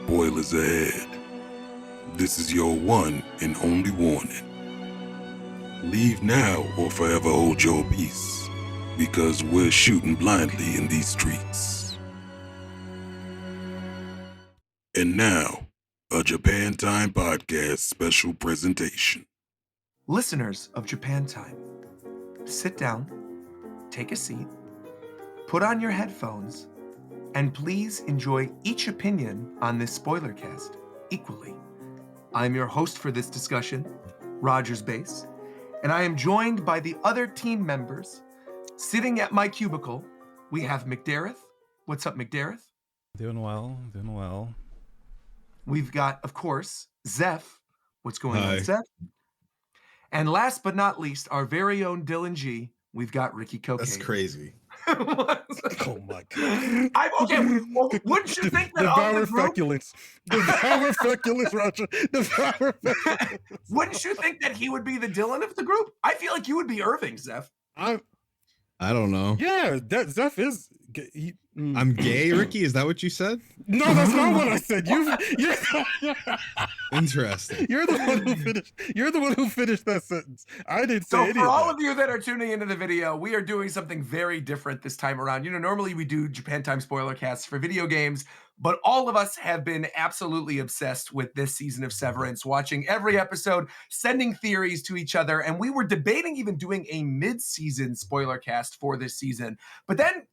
Spoilers ahead. This is your one and only warning. Leave now or forever hold your peace, because we're shooting blindly in these streets. And now, a Japan Time Podcast special presentation. Listeners of Japan Time, sit down, take a seat, put on your headphones, and please enjoy each opinion on this spoiler cast equally. I'm your host for this discussion, Rogers Base, and I am joined by the other team members. Sitting at my cubicle, we have McDareth. What's up, McDareth? Doing well. We've got, of course, Zeph. What's going Hi. on, Zeph? And last but not least, our very own Dylan G. We've got Ricky Cocaine. That's crazy. Oh my god. Well, wouldn't you think that Devour of the group, feculence. Devour feculence, Roger. Devour feculence. wouldn't you think that he would be the Dylan of the group? I feel like you would be Irving, Zeph. I don't know. Yeah, that Zeph is. I'm gay, Ricky. Is that what you said? No, that's not what I said. Interesting. You're the one who finished. You're the one who finished that sentence. I didn't say So any for of all that. of you that are tuning into the video, we are doing something very different this time around. You know, normally we do Japan Time spoiler casts for video games, but all of us have been absolutely obsessed with this season of Severance, watching every episode, sending theories to each other, and we were debating even doing a mid-season spoiler cast for this season. But then,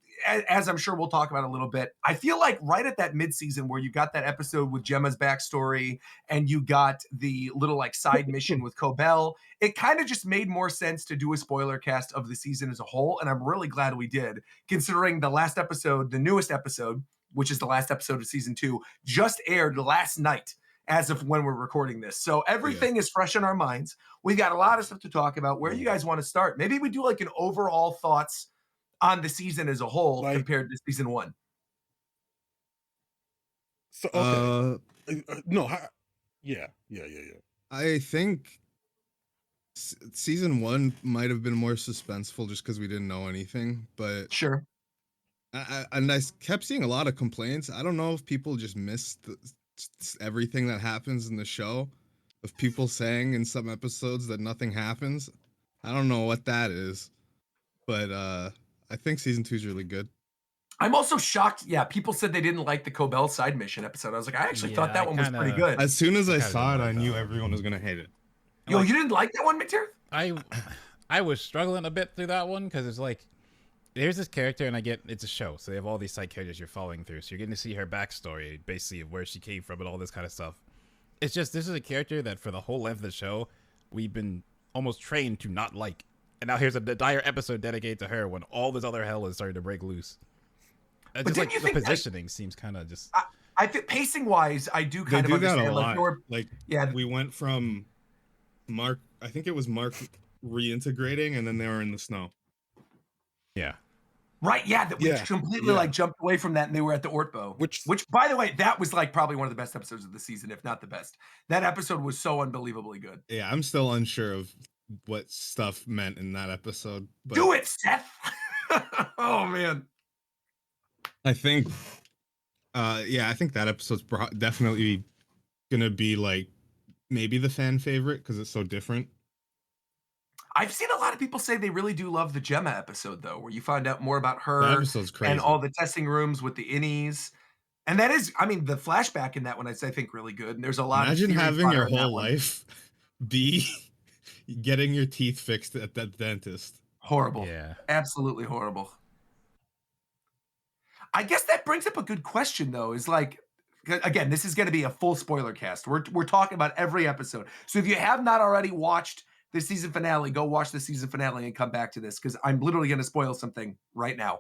as I'm sure we'll talk about a little bit, I feel like right at that mid-season where you got that episode with Gemma's backstory and you got the little like side mission with Cobell, it kind of just made more sense to do a spoiler cast of the season as a whole. And I'm really glad we did, considering the last episode, the newest episode, which is the last episode of season 2, just aired last night as of when we're recording this. So everything is fresh in our minds. We've got a lot of stuff to talk about. Where you guys want to start? Maybe we do like an overall thoughts on the season as a whole compared to season 1. So okay. No. Yeah. I think season 1 might have been more suspenseful just because we didn't know anything, but Sure. I kept seeing a lot of complaints. I don't know if people just missed everything that happens in the show, of people saying in some episodes that nothing happens. I don't know what that is, but I think season 2 is really good. I'm also shocked. Yeah, people said they didn't like the Cobell side mission episode. I was like, I actually thought that one was pretty good. As soon as I kinda saw it, didn't I like knew that one. everyone was gonna hate it. Yo, you didn't like that one, McTiernan? I was struggling a bit through that one because it's like, there's this character and I get it's a show, so they have all these side characters you're following through, so you're getting to see her backstory, basically of where she came from and all this kind of stuff. It's just, this is a character that for the whole length of the show we've been almost trained to not like, and now here's a dire episode dedicated to her when all this other hell is starting to break loose. But Just didn't like you the think positioning seems kind of just. I think pacing wise, I do They kind of do that understand. a lot. Yeah. We went from Mark. I think it was Mark reintegrating, and then they were in the snow. Yeah. Right, yeah, that we Yeah, completely yeah. like jumped away from that and they were at the Ortbo. Which, by the way, that was like probably one of the best episodes of the season, if not the best. That episode was so unbelievably good. Yeah, I'm still unsure of what stuff meant in that episode. But Do it, Seth! Oh, man. I think, I think that episode's definitely gonna be like maybe the fan favorite because it's so different. I've seen a lot of people say they really do love the Gemma episode, though, where you find out more about her That episode's crazy. and all the testing rooms with the Innies. And that is, I mean, the flashback in that one is, I think, really good. And there's a lot Imagine of having your in that whole one. life be getting your teeth fixed at that dentist. Horrible. Yeah. Absolutely horrible. I guess that brings up a good question, though, is like, again, this is going to be a full spoiler cast. We're talking about every episode. So if you have not already watched the season finale, go watch the season finale and come back to this, because I'm literally going to spoil something right now.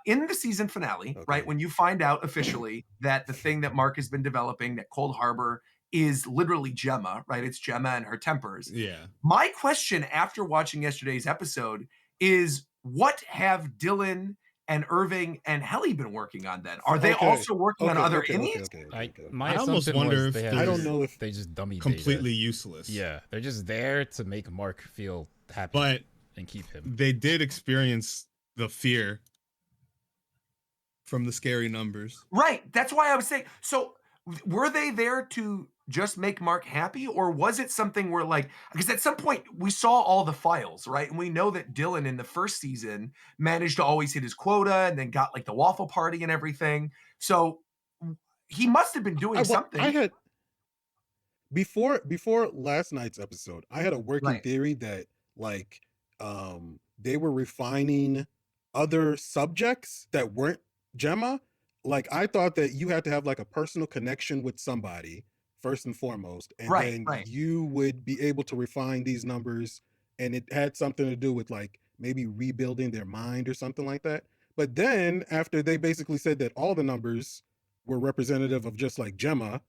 In the season finale, right, when you find out officially that the thing that Mark has been developing, that Cold Harbor, is literally Gemma, right? It's Gemma and her tempers. Yeah. My question after watching yesterday's episode is, what have Dylan and Irving and Helly been working on then? Are they also working on other Innies? My I almost assumption wonder was if they they're had- I don't know if they just dummy completely useless. Yeah, they're just there to make Mark feel happy, But and keep him. they did experience the fear from the scary numbers. Right. That's why I was saying. So were they there to just make Mark happy, or was it something where like because at some point we saw all the files, right? And we know that Dylan in the first season managed to always hit his quota and then got like the waffle party and everything. So he must have been doing something. I had before last night's episode, I had a working Right. theory that like they were refining other subjects that weren't Gemma. Like I thought that you had to have like a personal connection with somebody first and foremost, and Right, then right. you would be able to refine these numbers, and it had something to do with like maybe rebuilding their mind or something like that. But then after they basically said that all the numbers were representative of just like Gemma,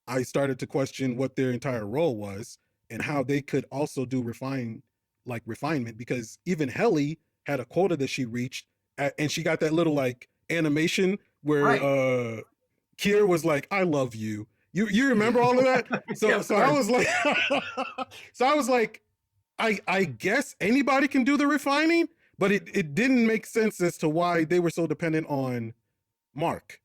I started to question what their entire role was and how they could also do refinement, because even Helly had a quota that she reached, and she got that little like animation where Right. Kier was like, "I love you." You remember all of that? So Yeah, of so I course. was like so I was like, I guess anybody can do the refining, but it didn't make sense as to why they were so dependent on Mark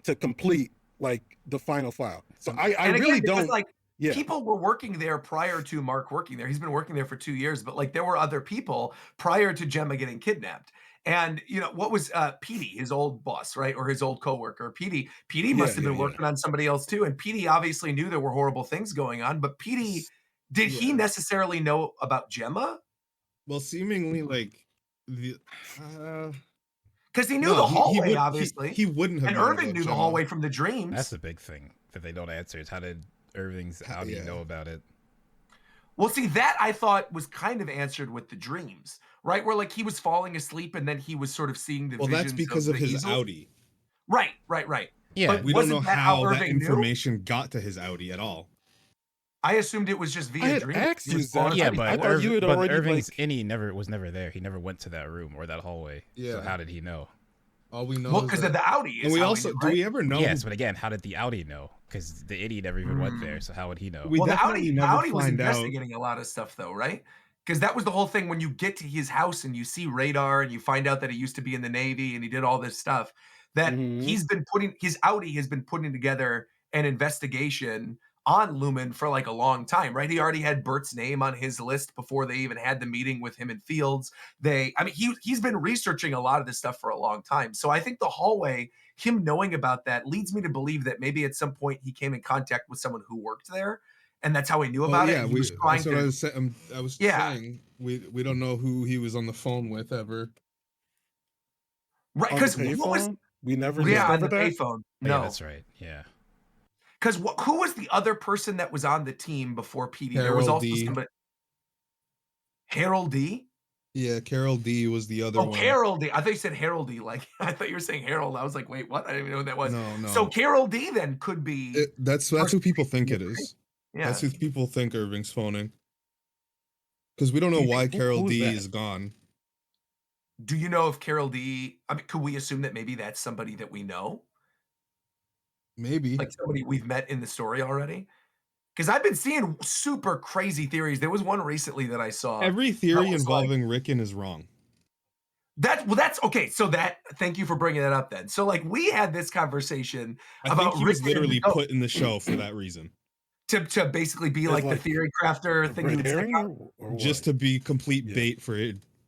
to complete like the final file. So I And really again, it was don't. like Yeah. people were working there prior to Mark working there. He's been working there for 2 years, but like there were other people prior to Gemma getting kidnapped. And you know, what was Petey, his old boss, right? Or his old coworker, Petey. Petey must have been working on somebody else too. And Petey obviously knew there were horrible things going on, but Petey, did he Yeah. necessarily know about Gemma? Well, seemingly like the Because he knew no, the he hallway, would obviously. he wouldn't have And known Irving about knew the Gemma. hallway from the dreams. That's the big thing that they don't answer is how did Irving's Outie Yeah. know about it? Well, see, that I thought was kind of answered with the dreams, right? Where like he was falling asleep and then he was sort of seeing the Well, that's visions because of the his easels. Outie. Right. Yeah, But We don't know wasn't that how that Irving knew? information got to his Outie at all. I assumed it was just I via had dreams. asked He you, was falling Zach. yeah, asleep. I but, thought you had but already, Irving's like- Innie was never there. He never went to that room or that hallway. So Yeah. how did he know? All we know Well, is because that, of the Audi. and we also do we ever know? Yes, but again, how did the Outie know? Because the Innie never even went Mm. there. So how would he know? We Well, the definitely Audi never was find out. investigating a lot of stuff, though, right? Because that was the whole thing when you get to his house and you see radar and you find out that he used to be in the Navy and he did all this stuff. That Mhm. his Audi has been putting together an investigation on Lumen for like a long time, right? He already had Burt's name on his list before they even had the meeting with him in Fields. He's been researching a lot of this stuff for a long time. So I think the hallway, him knowing about that, leads me to believe that maybe at some point he came in contact with someone who worked there, and that's how he knew about it. Yeah, And he was trying that's what to. I was Yeah. saying. We don't know who he was on the phone with ever. Right, On the because what was payphone? We never yeah, on the discovered that? payphone. Yeah, No, that's right. Yeah. because who was the other person that was on the team before PD? There was Carol also D. somebody. Harold D. Yeah, Carol D was the other Oh, one. Carol D. I thought you said Harold D. Like I thought you were saying Harold. I was like, wait, what? I didn't even know what that was. No. So Carol D. then could be. That's who people think it is. Yeah. That's who people think Irving's phoning. Because we don't know why Carol who's D that? is gone. Do you know if Carol D? I mean, could we assume that maybe that's somebody that we know, Maybe. like somebody we've met in the story already? Because I've been seeing super crazy theories. There was one recently that I saw. Every theory was like- involving Rickon is wrong. That's okay. So thank you for bringing that up then. So like we had this conversation I about think he was Rickon and literally the goat put in the show for that reason. to basically be As like the like theory crafter thing. Red You'd stick herring on. or Just what? to be complete Yeah. bait for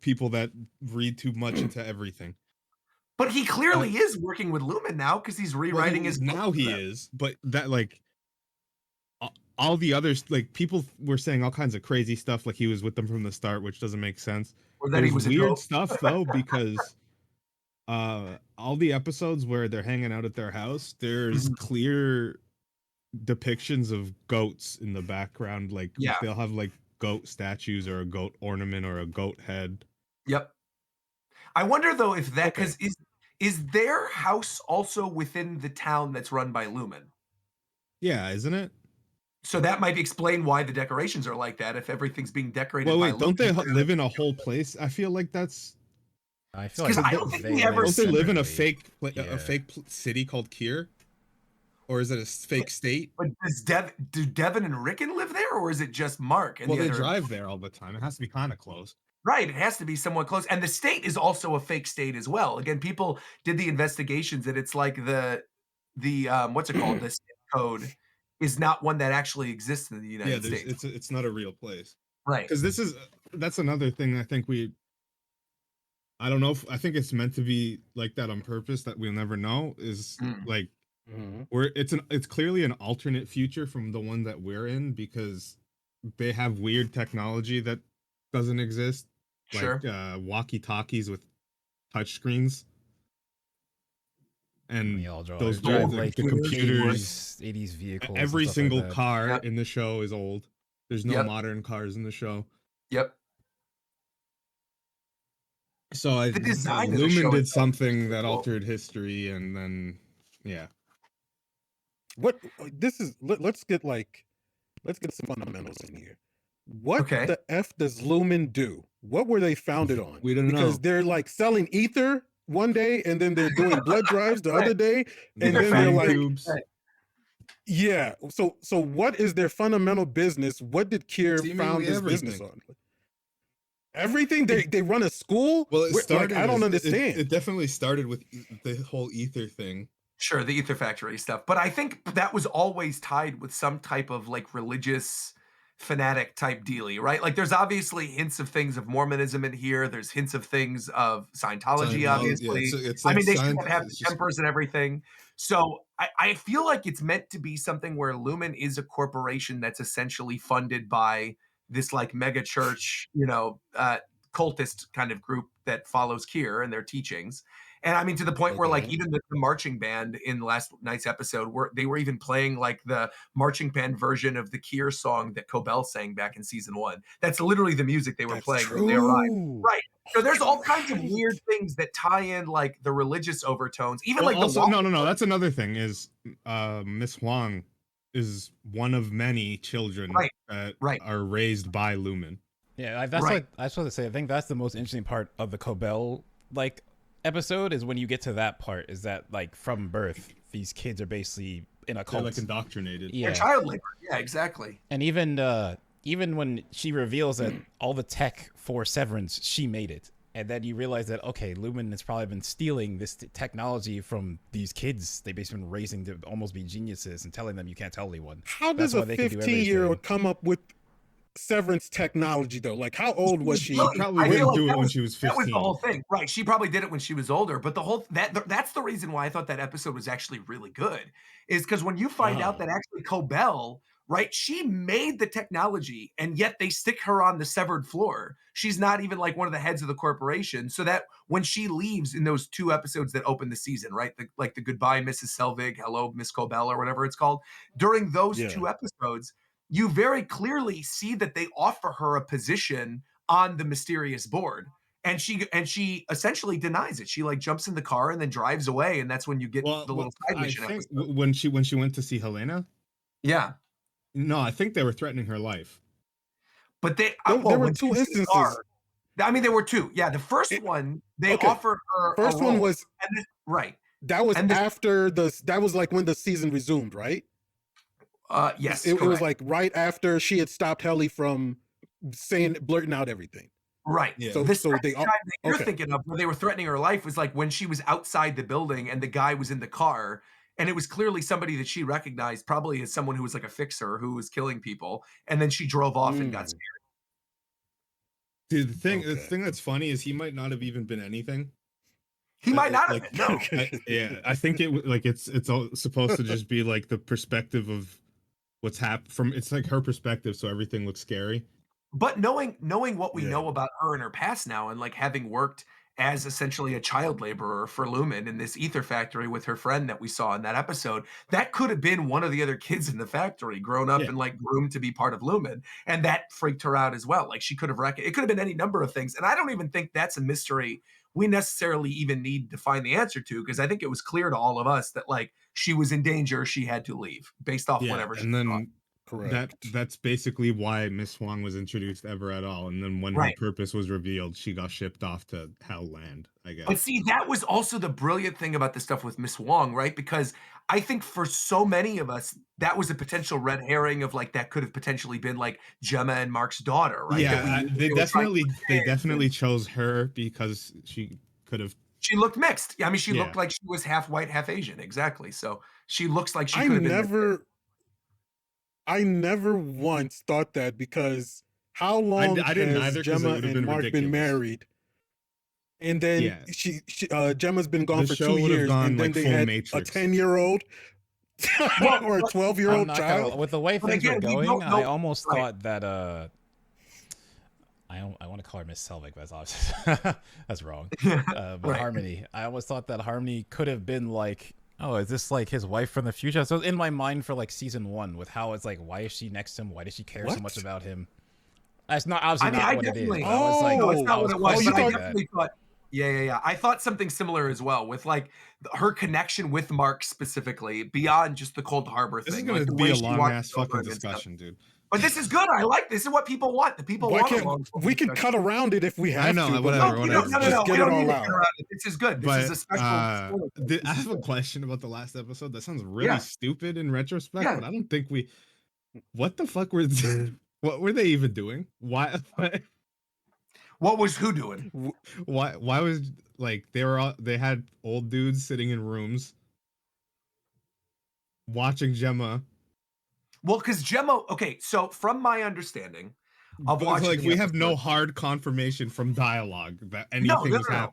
people that read too much into everything. But he clearly is working with Lumen now because he's rewriting his book now for he them. is, but that like all the others, like people were saying all kinds of crazy stuff, like he was with them from the start, which doesn't make sense. Or that he There's was a weird goat. stuff though, because all the episodes where they're hanging out at their house, there's Mhm. clear depictions of goats in the background. Like Yeah. they'll have like goat statues or a goat ornament or a goat head. Yep. I wonder though if that Okay. because is their house also within the town that's run by Lumen? Yeah, isn't it? So that might explain why the decorations are like that. If everything's being decorated Well, by wait, don't they Lumen, live in a whole place? I feel like that's I feel 'Cause like I don't think we ever don't they live in a separately. fake Yeah. city called Kier? Or is it a fake state? But do Devin and Rickon live there, or is it just Mark? And Well, the they other, drive there all the time. It has to be kind of close. right? It has to be somewhat close. And the state is also a fake state as well. Again, people did the investigations that it's like the what's it called? This code is not one that actually exists in the United States. It's not a real place. Right. Because that's another thing I think I don't know if I think it's meant to be like that on purpose that we'll never know is like it's clearly an alternate future from the one that we're in because they have weird technology that doesn't exist. Sure. Like walkie-talkies with touch screens. And those drive old, like the computers, 80s vehicles. every single like car in the show is old. There's no modern cars in the show. Yep. So The design of the Lumen show did is something that cool. altered history, and then What this is? Let's get some fundamentals in here. What the F does Lumen do? What were they founded on? We don't know. Because they're like selling ether one day, and then they're doing blood drives the other day, and then they're like, yeah. So what is their fundamental business? What did Kier found this business on? Everything. They run a school. Well, it started. Like, I don't understand. It definitely started with the whole ether thing. Sure, the Ether Factory stuff. But I think that was always tied with some type of like religious fanatic type dealy, right? Like there's obviously hints of things of Mormonism in here. There's hints of things of Scientology, obviously. Yeah, it's like I mean, they still have the Tempers and everything. So I feel like it's meant to be something where Lumen is a corporation that's essentially funded by this like mega church, cultist kind of group that follows Kier and their teachings. And I mean, to the point where like even the marching band in last night's episode, they were even playing like the marching band version of the Kier song that Cobell sang back in season 1. That's literally the music they were playing when they arrived. Right. So there's all kinds of weird things that tie in like the religious overtones. Even like also, no. That's another thing is Miss Huang is one of many children that are raised by Lumen. Yeah, that's what I was supposed to say. I think that's the most interesting part of the Cobell like episode is when you get to that part is that like from birth these kids are basically in a cult. They're like indoctrinated. They're child labor. Yeah, exactly. And even when she reveals that all the tech for Severance she made it, and then you realize that okay, Lumen has probably been stealing this technology from these kids they've basically been raising to almost be geniuses and telling them you can't tell anyone. How does a 15-year-old come up with Severance technology though? Like how old was she? She probably didn't do it when she was 15. That was the whole thing, right? She probably did it when she was older. But that's the reason why I thought that episode was actually really good, is because when you find out that actually Cobell, right, she made the technology, and yet they stick her on the severed floor. She's not even like one of the heads of the corporation, so that when she leaves in those 2 episodes that open the season, right, the goodbye Mrs. Selvig, hello Miss Cobell, or whatever it's called, during those 2 episodes. You very clearly see that they offer her a position on the mysterious board, and she essentially denies it. She like jumps in the car and then drives away, and that's when you get the little side mission. I think when she went to see Helena. Yeah. No, I think they were threatening her life. But there were 2 instances. I mean, there were 2. Yeah, the first one they offered her. First one was right. That was after that was like when the season resumed, right? Yes, it was like right after she had stopped Helly from blurting out everything. Right. Yeah. So you're thinking of where they were threatening her life was like when she was outside the building and the guy was in the car, and it was clearly somebody that she recognized, probably as someone who was like a fixer who was killing people, and then she drove off and got scared. Dude, the thing that's funny is he might not have even been anything. He might not have been. No. I think it's all supposed to just be like the perspective of what's happened it's like her perspective, so everything looks scary. But knowing what we know about her and her past now, and like having worked as essentially a child laborer for Lumen in this ether factory with her friend that we saw in that episode, that could have been one of the other kids in the factory grown up and like groomed to be part of Lumen, and that freaked her out as well. Like she could have it could have been any number of things, and I don't even think that's a mystery we necessarily even need to find the answer to, because I think it was clear to all of us that like she was in danger, she had to leave based off whatever she thought. Correct. That's basically why Miss Huang was introduced ever at all. And then when her purpose was revealed, she got shipped off to Hellland, I guess. But see, that was also the brilliant thing about the stuff with Miss Huang, right? Because I think for so many of us, that was a potential red herring of like that could have potentially been like Gemma and Mark's daughter, right? Yeah, they definitely chose her because she could have She looked mixed. I mean, she Yeah. looked like she was half white, half Asian. Exactly. So she looks like she I could have been. never once thought that, because how long I didn't has either, 'cause it Gemma would have and been Mark been ridiculous. married? And then Yeah. she Gemma's been gone The for show 2 would have years, gone and then like they full had Matrix. a 10-year-old or a but- 12-year-old I'm not gonna, child. with the way But things again, were we going, don't I know- almost right. thought that I want to call her Miss Selvig, but that's obviously that's wrong. But Right. Harmony, I almost thought that Harmony could have been like, oh, is this like his wife from the future? So in my mind for like season 1, with how it's like, why is she next to him? Why does she care so What? much about him? That's not obviously I mean, not I what it is. definitely- But I was like, No, it's not I what it was. you But I thought- definitely thought. Yeah. I thought something similar as well, with like her connection with Mark specifically, beyond just the Cold Harbor This is thing. gonna like the be way a she long walked ass over fucking and stuff. discussion, dude. But this is good. I like this. Is what people want. The people Why want a can't long we can discussion. cut around it if we have know, to? but whatever, No, whatever. no, Just we get it don't need all to out. get around it. This is good. This But is a special. I have a question about the last episode. That sounds really Yeah. stupid in retrospect, Yeah. but I don't think we. What the fuck were what were they even doing? Why? What was who doing? Why was like they had old dudes sitting in rooms watching Gemma. Well, because Gemma. Okay, so from my understanding of But watching, like the we have no episode- hard confirmation from dialogue that anything no, was no. happening.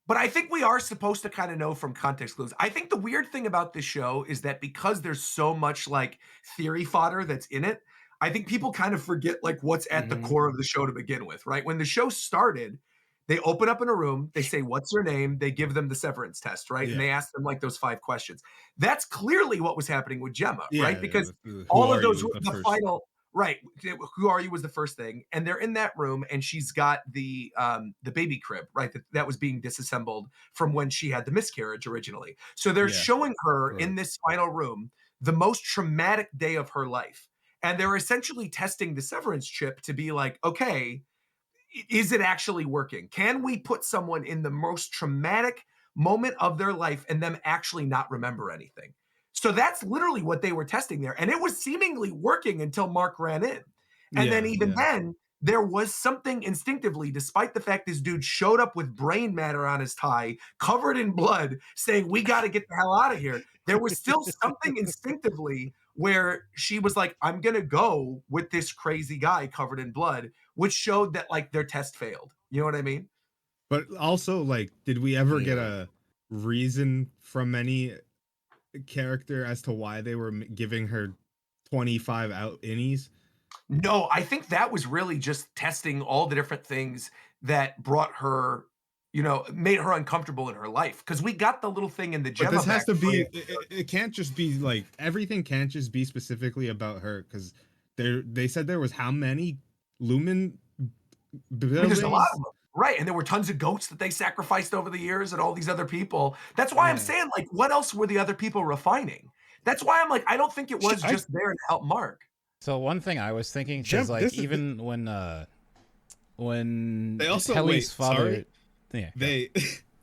But I think we are supposed to kind of know from context clues. I think the weird thing about this show is that because there's so much like theory fodder that's in it, I think people kind of forget like what's at the Mhm. core of the show to begin with, right? When the show started, they open up in a room, they say, "What's your name?" They give them the severance test, right? Yeah. And they ask them like those 5 questions. That's clearly what was happening with Gemma, right? Because who all are of you those was were the the first. final. Right. Who are you was the first thing. And they're in that room and she's got the baby crib, right? That was being disassembled from when she had the miscarriage originally. So they're Yeah, showing her in correct. this final room the most traumatic day of her life. And they're essentially testing the severance chip to be like, okay, is it actually working? Can we put someone in the most traumatic moment of their life and them actually not remember anything? So that's literally what they were testing there. And it was seemingly working until Mark ran in. And then even then, there was something instinctively, despite the fact this dude showed up with brain matter on his tie, covered in blood, saying, "We got to get the hell out of here." There was still something instinctively where she was like, "I'm going to go with this crazy guy covered in blood," which showed that like their test failed. You know what I mean? But also, like, did we ever get Yeah. a reason from any character as to why they were giving her 25 out innies? No, I think that was really just testing all the different things that brought her, made her uncomfortable in her life. Because we got the little thing in the But Gemma. this has to be. backstory. It can't just be like everything can't just be specifically about her, because they said there was how many lumen buildings? There's a lot of them. Right. And there were tons of goats that they sacrificed over the years and all these other people. That's why I'm Yeah. saying, like, what else were the other people refining? That's why I'm like, I don't think it was I- just there to help Mark. So one thing I was thinking Gem- is like this is- even when They also- Helly's wait, father, sorry? yeah, They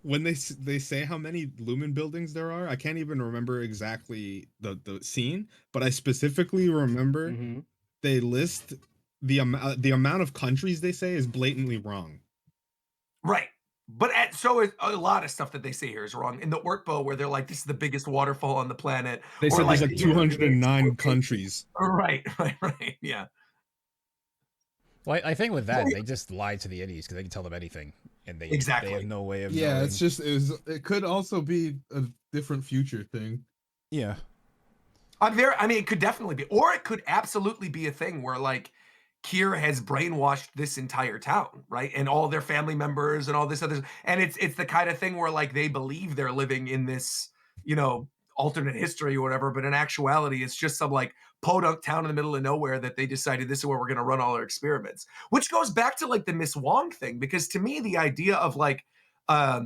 when they say how many lumen buildings there are, I can't even remember exactly the scene, but I specifically remember Mhm. they list the amount of countries they say is blatantly wrong. Right. But a lot of stuff that they say here is wrong. In the Orkbo, where they're like, this is the biggest waterfall on the planet. They or said there's like, like 209 countries. Right. Yeah. Well, I think with that they just lied to the idiots because they can tell them anything, and they have no way of knowing. it could also be a different future thing. Yeah. It could definitely be, or it could absolutely be a thing where like Kier has brainwashed this entire town, right? And all their family members and all this other, and it's the kind of thing where like they believe they're living in this, alternate history or whatever, but in actuality, it's just some like podunk town in the middle of nowhere that they decided this is where we're going to run all our experiments, which goes back to like the Miss Wong thing, because to me, the idea of like a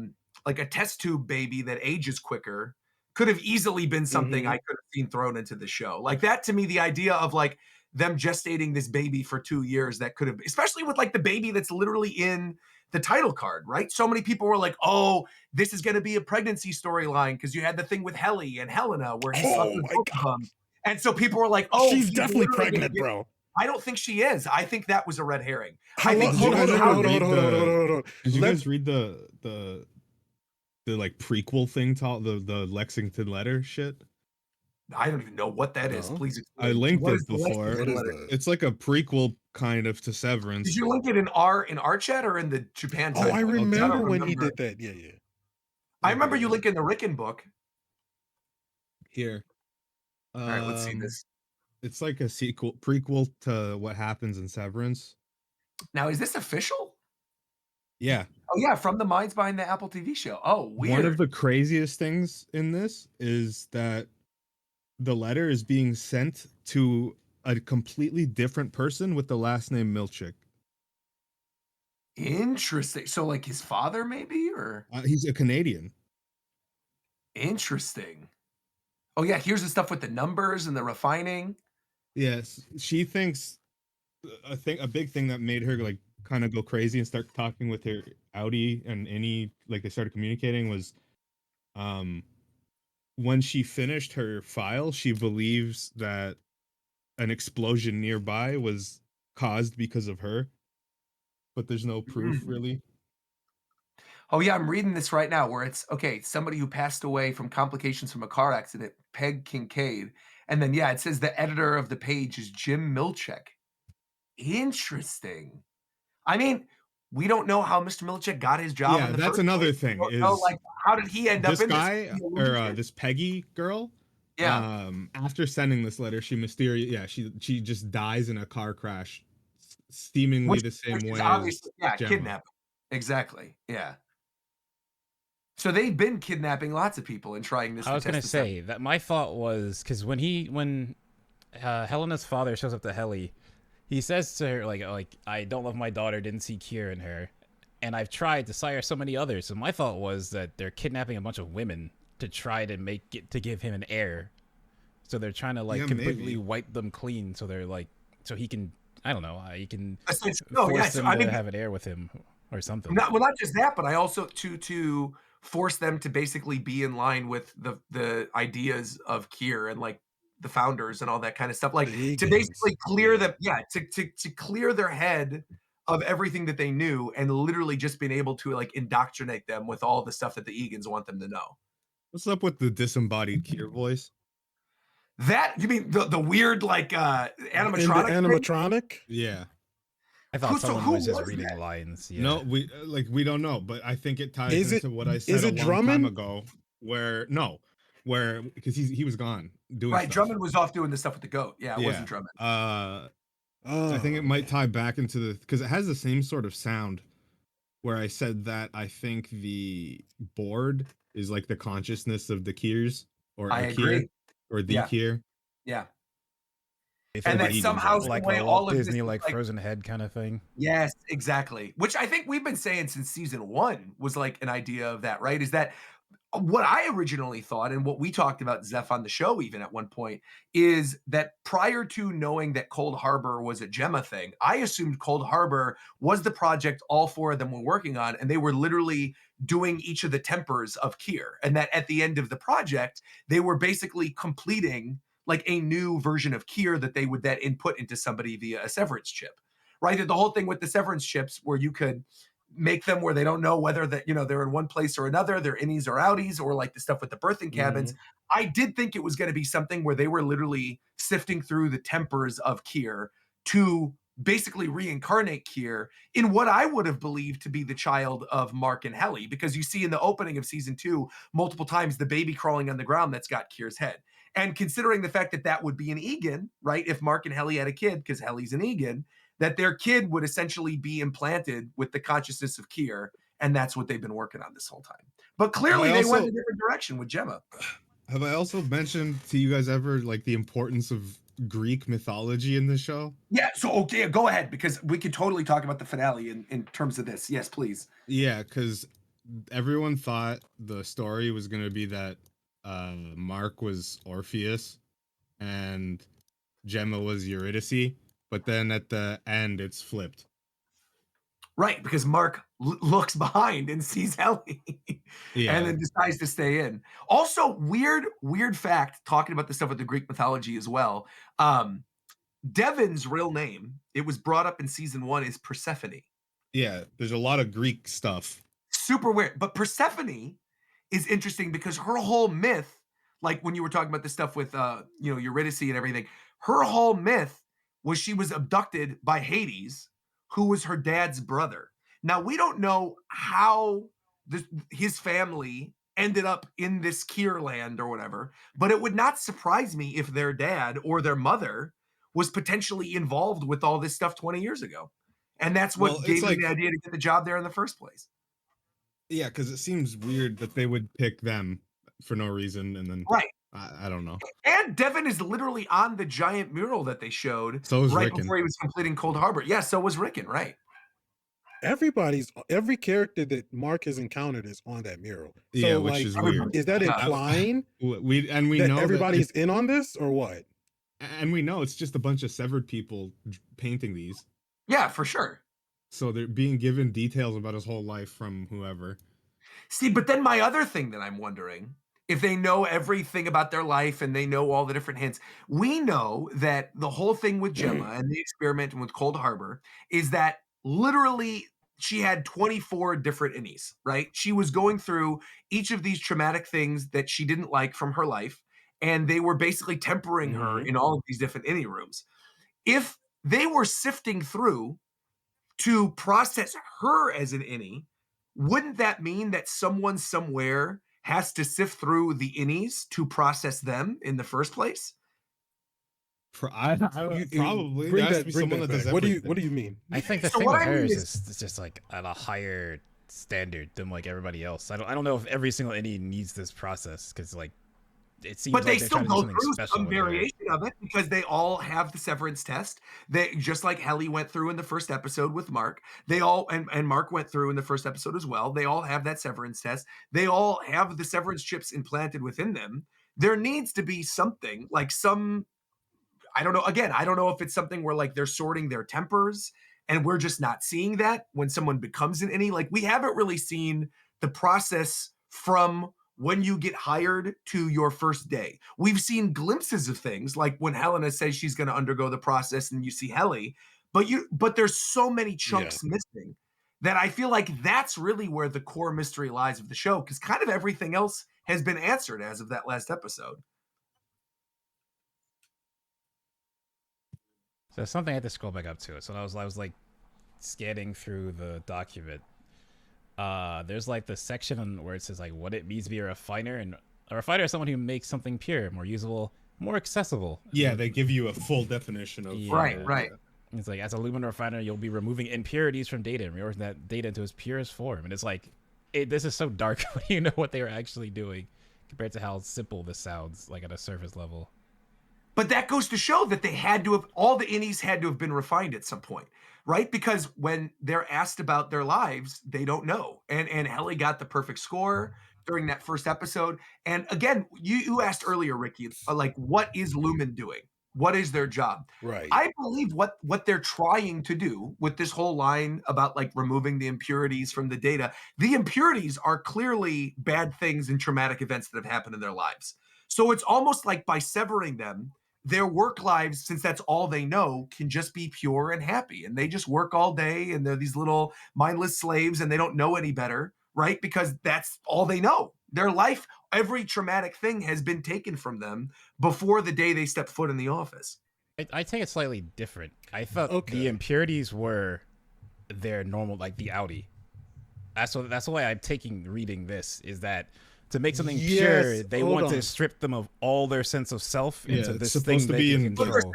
test tube baby that ages quicker could have easily been something Mhm. I could have seen thrown into the show. Like that to me, the idea of like them gestating this baby for 2 years, that could have, especially with like the baby that's literally in the title card, right? So many people were like, oh, this is going to be a pregnancy storyline because you had the thing with Helly and Helena where he slept Oh with my both of them. And so people were like, oh, she's he's definitely literally gonna pregnant, get- bro. I don't think she is. I think that was a red herring. How I think long- she hold was- on. Did you Let- guys read the like prequel thing to the Lexington letter shit. I don't even know what that is. No. Please I explain. linked What it is the before. Lexington What is letter? that? It's like a prequel kind of to Did Severance. you link it in our chat or in the Japan Oh, time I book? I remember don't when he remember. did that. Yeah, yeah. I remember you linking the Rickon book. Here. All right, let's see this. It's like a prequel to what happens in Severance. Now, is this official? Yeah. Oh yeah, from the minds behind the Apple TV show. Oh, weird. One of the craziest things in this is that the letter is being sent to a completely different person with the last name Milchik. Interesting. So, like his father, maybe, or He's a Canadian. interesting. Oh yeah, here's the stuff with the numbers and the refining. Yes, she thinks a big thing that made her like kind of go crazy and start talking with her Outie and Innie, like they started communicating, was when she finished her file, she believes that an explosion nearby was caused because of her, but there's no proof really. Oh yeah, I'm reading this right now where it's okay, somebody who passed away from complications from a car accident, Peg Kincaid. And then yeah, it says the editor of the page is Jim Milchik. Interesting. I mean, we don't know how Mr. Milchik got his job Yeah, in the that's first another place. thing. We don't know, Is like, how did he end up this in guy this? or this Peggy girl? Yeah. After sending this letter, she just dies in a car crash, seemingly the same Which is way obviously, as yeah, Gemma. kidnapping. Exactly. Yeah. So they've been kidnapping lots of people and trying this. I was gonna say that my thought was because when Helena's father shows up to Helly, he says to her like I don't love my daughter, didn't see Kier in her, and I've tried to sire so many others. So my thought was that they're kidnapping a bunch of women to try to make it to give him an heir. So they're trying to like completely wipe them clean. So they're like so he can he can force them to have an heir with him or something. Not just that, but I also to force them to basically be in line with the ideas of Kier and like the founders and all that kind of stuff, like to basically clear them, to clear their head of everything that they knew and literally just being able to like indoctrinate them with all the stuff that the Egans want them to know. What's up with the disembodied Kier voice? That you mean the weird like animatronic? Animatronic? Yeah. I thought someone was just reading lines. Yeah. No, we don't know, but I think it ties into what I said is it a long time Drummond? ago. Where because he was gone doing right. stuff. Drummond was off doing the stuff with the goat. Yeah, it wasn't Drummond. I think it might tie back into the because it has the same sort of sound. Where I said that I think the board is like the consciousness of the Kiers or I a agree. Kier or the Kier. Yeah. And then somehow like way all of Disney like frozen head kind of thing. Yes, exactly. Which I think we've been saying since season 1 was like an idea of that, right? Is that what I originally thought and what we talked about Zeph on the show even at one point is that prior to knowing that Cold Harbor was a Gemma thing, I assumed Cold Harbor was the project all 4 of them were working on, and they were literally doing each of the tempers of Kier, and that at the end of the project, they were basically completing like a new version of Kier that they would then input into somebody via a severance chip, right? The whole thing with the severance chips where you could make them where they don't know whether that, they're in one place or another, they're innies or outies, or like the stuff with the birthing cabins. I did think it was going to be something where they were literally sifting through the tempers of Kier to basically reincarnate Kier in what I would have believed to be the child of Mark and Helly, because you see in the opening of season 2 multiple times the baby crawling on the ground that's got Kier's head. And considering the fact that that would be an Egan, right? If Mark and Helly had a kid, because Helly's an Egan, that their kid would essentially be implanted with the consciousness of Kier, and that's what they've been working on this whole time. But clearly they went a different direction with Gemma. Have I also mentioned to you guys ever like the importance of Greek mythology in the show? Yeah, so okay, go ahead, because we could totally talk about the finale in terms of this. Yes, please. Yeah, because everyone thought the story was going to be that Mark was Orpheus and Gemma was Eurydice, but then at the end it's flipped. Right, because Mark looks behind and sees Helly and then decides to stay in. Also, weird fact, talking about the stuff with the Greek mythology as well. Devon's real name, it was brought up in season 1, is Persephone. Yeah, there's a lot of Greek stuff. Super weird. But Persephone is interesting because her whole myth, like when you were talking about the stuff with Eurydice and everything, her whole myth was she was abducted by Hades, who was her dad's brother. Now we don't know how his family ended up in this Kier land or whatever, but it would not surprise me if their dad or their mother was potentially involved with all this stuff 20 years ago. And that's what Well, it's gave me like, the idea to get the job there in the first place. yeah, because it seems weird that they would pick them for no reason, and then Right. I don't know. And Devin is literally on the giant mural that they showed So is right Rickon. before he was completing Cold Harbor. Yeah, so was Rickon, right? Every character that Mark has encountered is on that mural. So Yeah, which like, is weird. is that Yeah. implying We that know everybody's that in on this or what? and we know it's just a bunch of severed people painting these. Yeah, for sure. So they're being given details about his whole life from whoever. See, but then my other thing that I'm wondering, if they know everything about their life and they know all the different hints, we know that the whole thing with Gemma and the experiment with Cold Harbor is that literally she had 24 different Innies, right? She was going through each of these traumatic things that she didn't like from her life, and they were basically tempering her Mhm. in all of these different Innie rooms. If they were sifting through to process her as an Innie, wouldn't that mean that someone somewhere has to sift through the Innies to process them in the first place? You Probably bring there has that to be bring someone that that does back. everything. What do you mean? I think the So thing what with I mean hers is- is it's just like at a higher standard than like everybody else. I don't know if every single Innie needs this process because like it seems But like they they're still trying to do go something through special some with her. variation of it because they all have the severance test. They just like Helly went through in the first episode with Mark. They all and Mark went through in the first episode as well. They all have that severance test. They all have the severance chips implanted within them. There needs to be something like some I don't know. Again, I don't know if it's something where like they're sorting their tempers and we're just not seeing that when someone becomes an Innie. Like we haven't really seen the process from when you get hired to your first day. We've seen glimpses of things like when Helena says she's going to undergo the process and you see Helly, but there's so many chunks missing that I feel like that's really where the core mystery lies of the show because kind of everything else has been answered as of that last episode. So something I had to scroll back up to it. So I was like scanning through the document. There's like the section on where it says like what it means to be a refiner, and a refiner is someone who makes something pure, more usable, more accessible. Yeah, they give you a full definition of Yeah. Right. It's like as a lumen refiner, you'll be removing impurities from data and reorganizing that data into its purest form. And it's like, this is so dark when you know what they were actually doing compared to how simple this sounds, like at a surface level. But that goes to show that they had to have all the Innies had to have been refined at some point, right? Because when they're asked about their lives, they don't know. And Helly got the perfect score during that first episode. And again, you asked earlier, Ricky, like what is Lumen doing? What is their job? Right. I believe what they're trying to do with this whole line about like removing the impurities from the data, the impurities are clearly bad things and traumatic events that have happened in their lives. So it's almost like by severing them, their work lives, since that's all they know, can just be pure and happy. And they just work all day and they're these little mindless slaves and they don't know any better, right? Because that's all they know. Their life, every traumatic thing has been taken from them before the day they step foot in the office. I take it slightly different. I thought Okay. the impurities were their normal, like the Outie. That's the way I'm reading this is that to make something pure, Yes, they hold want on. to strip them of all their sense of self Yeah, into it's this supposed thing to they be can in- But their control.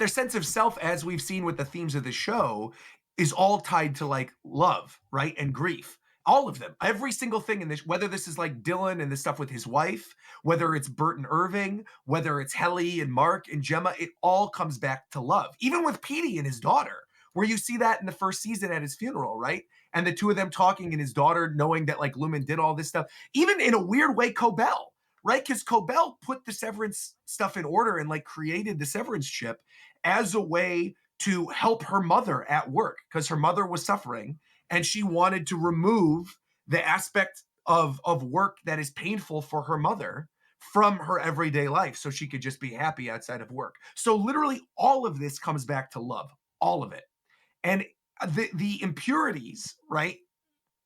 sense of self, as we've seen with the themes of the show, is all tied to like love, right? And grief. All of them. Every single thing in this, whether this is like Dylan and the stuff with his wife, whether it's Burt and Irving, whether it's Helly and Mark and Gemma, it all comes back to love. Even with Petey and his daughter, where you see that in the first season at his funeral, right? And the two of them talking and his daughter knowing that like Lumen did all this stuff. Even in a weird way, Cobell, right? Because Cobell put the severance stuff in order and like created the severance chip as a way to help her mother at work because her mother was suffering and she wanted to remove the aspect of work that is painful for her mother from her everyday life so she could just be happy outside of work. So literally all of this comes back to love, all of it. And the impurities, right?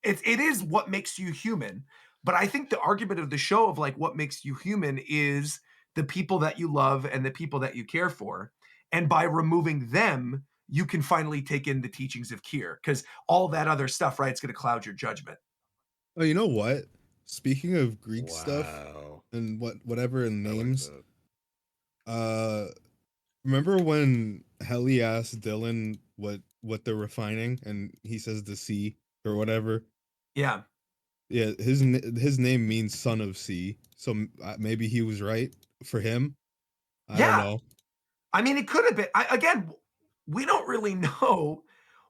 It is what makes you human, But I think the argument of the show of like what makes you human is the people that you love and the people that you care for. And by removing them, you can finally take in the teachings of Kier, because all that other stuff, right, it's going to cloud your judgment. Oh, you know what? Speaking of Greek stuff Wow. and whatever in I like names, that. remember when Helly asked Dylan what they're refining, and he says the sea or whatever? Yeah. Yeah, his name means son of sea, so maybe he was right for him. I don't Yeah. know. I mean, it could have been. Again, we don't really know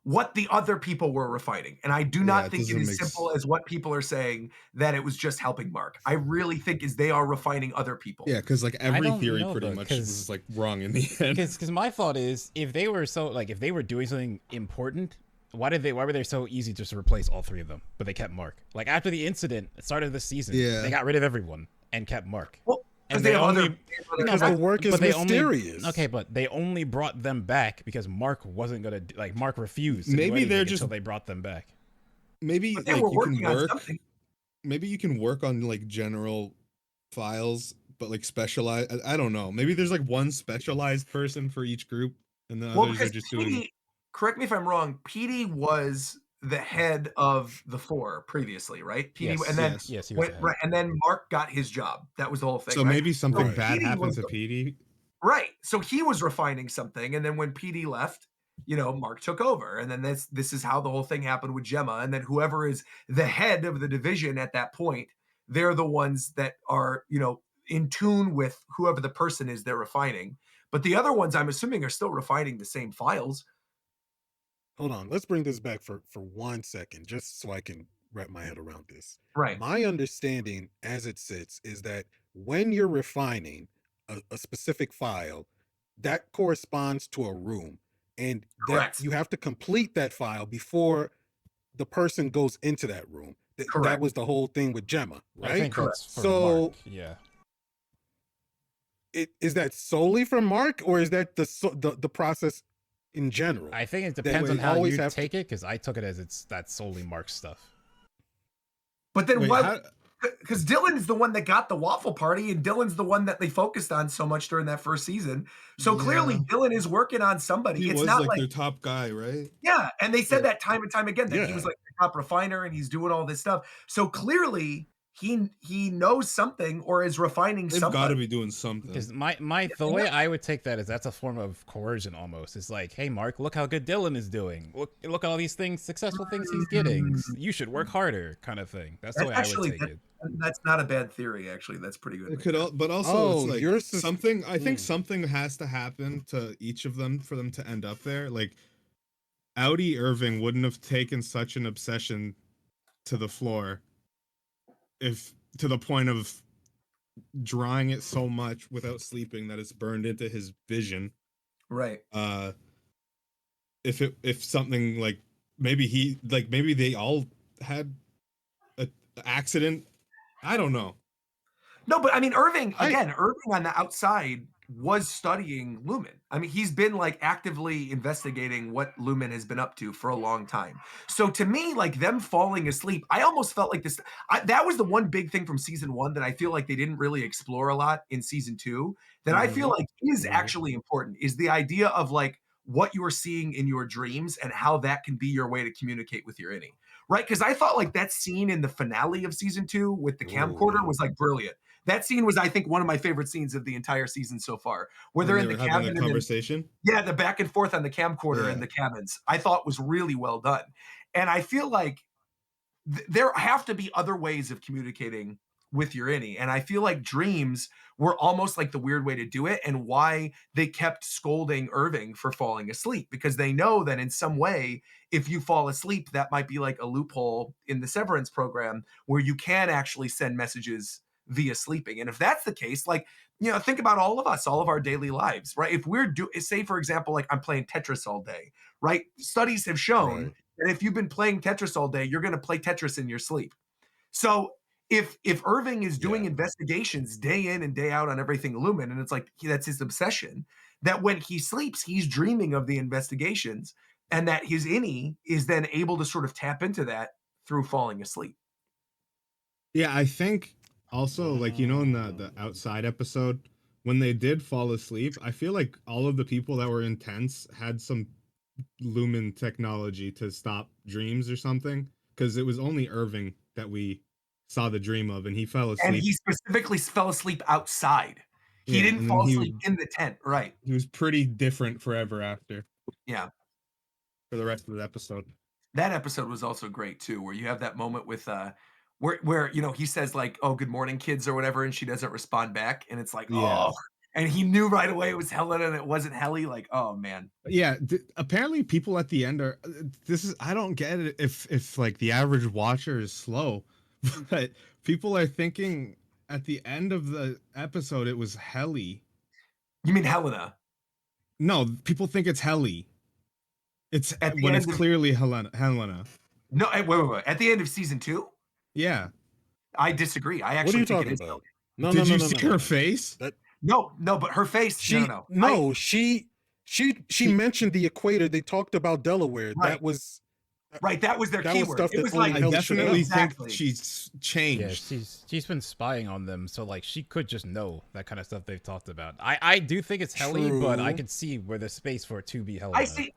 what the other people were refining. And I do Yeah, not it think it doesn't is make simple as what people are saying, that it was just helping Mark. I really think is they are refining other people. Yeah, because like every don't theory know, pretty though, much 'cause- was like wrong in the end. Because my thought is, if they were doing something important, why were they so easy just to replace all three of them? But they kept Mark. Like after the incident, at the start of the season, Yeah. they got rid of everyone and kept Mark. Well, because And they they have only- other. Because the work is but they mysterious. but they only brought them back because Mark wasn't gonna Mark refused. To do Maybe they're anything just- until they brought them back. Maybe But they like were you can working on work. something. Maybe you can work on like general files, but like specialized. I don't know. Maybe there's like one specialized person for each group, and the Well, others are because just doing. Petey, correct me if I'm wrong, Petey was the head of the four previously, right? Petey, Yes, and then yes, he was the head. right, and then Mark got his job. That was the whole thing. So right? maybe something Right. bad Petey happened was to the- Petey. Right. So he was refining something, and then when Petey left, Mark took over, and then this is how the whole thing happened with Gemma, and then whoever is the head of the division at that point, they're the ones that are in tune with whoever the person is they're refining. But the other ones, I'm assuming, are still refining the same files. Hold on, let's bring this back for 1 second, just so I can wrap my head around this. Right. My understanding as it sits is that when you're refining a specific file, that corresponds to a room, and Correct. that you have to complete that file before the person goes into that room. That Correct. was the whole thing with Gemma, I right? think that's for So- Mark. Yeah. Is that solely for Mark, or is that the process in general? I think it That depends we on how always you have to- take it, because I took it as that's solely Mark's stuff. But then Wait, what? Because Dylan is the one that got the waffle party, and Dylan's the one that they focused on so much during that first season. So clearly, Yeah. Dylan is working on somebody. He It's was not like like their top guy, right? yeah, and they said Yeah. that time and time again that he was Yeah. like the top refiner and he's doing all this stuff. So clearly, he knows something or is refining They've got to something. be doing something. Because the way I would take that is that's a form of coercion almost. It's like, hey Mark, look how good Dylan is doing. Look at all these successful things he's getting. You should work harder, kind of thing. That's the That's way I would actually take it. that's not a bad theory. Actually, that's pretty good. It could, but also Oh, it's like you're sus- something. I think Hmm. something has to happen to each of them for them to end up there. Like, Outie Irving wouldn't have taken such an obsession to the floor if to the point of drawing it so much without sleeping that it's burned into his vision. Right. If something like maybe they all had a accident. I don't know. No, but I mean, Irving on the outside was studying Lumen. I mean, he's been like actively investigating what Lumen has been up to for a long time. So to me, like them falling asleep, I almost felt like this. That was the one big thing from season 1 that I feel like they didn't really explore a lot in season 2. That I feel like is actually important is the idea of like what you are seeing in your dreams and how that can be your way to communicate with your innie. Right? Because I thought like that scene in the finale of season 2 with the camcorder was like brilliant. That scene was, I think, one of my favorite scenes of the entire season so far, where they're When in they the were having cabin. a And then, conversation. yeah, the back and forth on the camcorder in the cabins, I thought was really well done. And I feel like there have to be other ways of communicating with your innie. And I feel like dreams were almost like the weird way to do it, and why they kept scolding Irving for falling asleep, because they know that in some way, if you fall asleep, that might be like a loophole in the Severance program where you can actually send messages via sleeping. And if that's the case, like, think about all of us, all of our daily lives, right? If we're say, for example, like I'm playing Tetris all day, right? Studies have shown that if you've been playing Tetris all day, you're going to play Tetris in your sleep. So if Irving is doing investigations day in and day out on everything Lumen, and it's like that's his obsession, that when he sleeps, he's dreaming of the investigations, and that his innie is then able to sort of tap into that through falling asleep. Yeah, I think also like in the outside episode when they did fall asleep, I feel like all of the people that were intense had some lumen technology to stop dreams or something because it was only Irving that we saw the dream of and he fell And asleep. he specifically fell asleep outside. He Yeah, didn't and then fall asleep in the tent, right? he was pretty different forever after Yeah. for the rest of the episode. That episode was also great too, where you have that moment with where he says like, "Oh, good morning, kids," or whatever, and she doesn't respond back, and it's like, Yeah. oh, and he knew right away it was Helena and it wasn't Helly. Like, oh man. Yeah, apparently people at the end are I don't get it if like the average watcher is slow, but people are thinking at the end of the episode it was Helly. You mean Helena? No, people think it's Helly. It's At the when it's end of clearly Helena. no, wait. At the end of season 2? Yeah. I disagree. I What are actually you think talking it is about? Helly. No, Did no, you no, see no, her no. face? No, but her face. She no. she mentioned the equator. They talked about Delaware. Right. That was Right, that was their that was keyword. stuff It that was only like I Helly should definitely know. Exactly. think she's Yeah, changed. she's been spying on them, so like she could just know that kind of stuff they've talked about. I do think it's Helly, but I True. could see where there's space for it to be Helena. I see.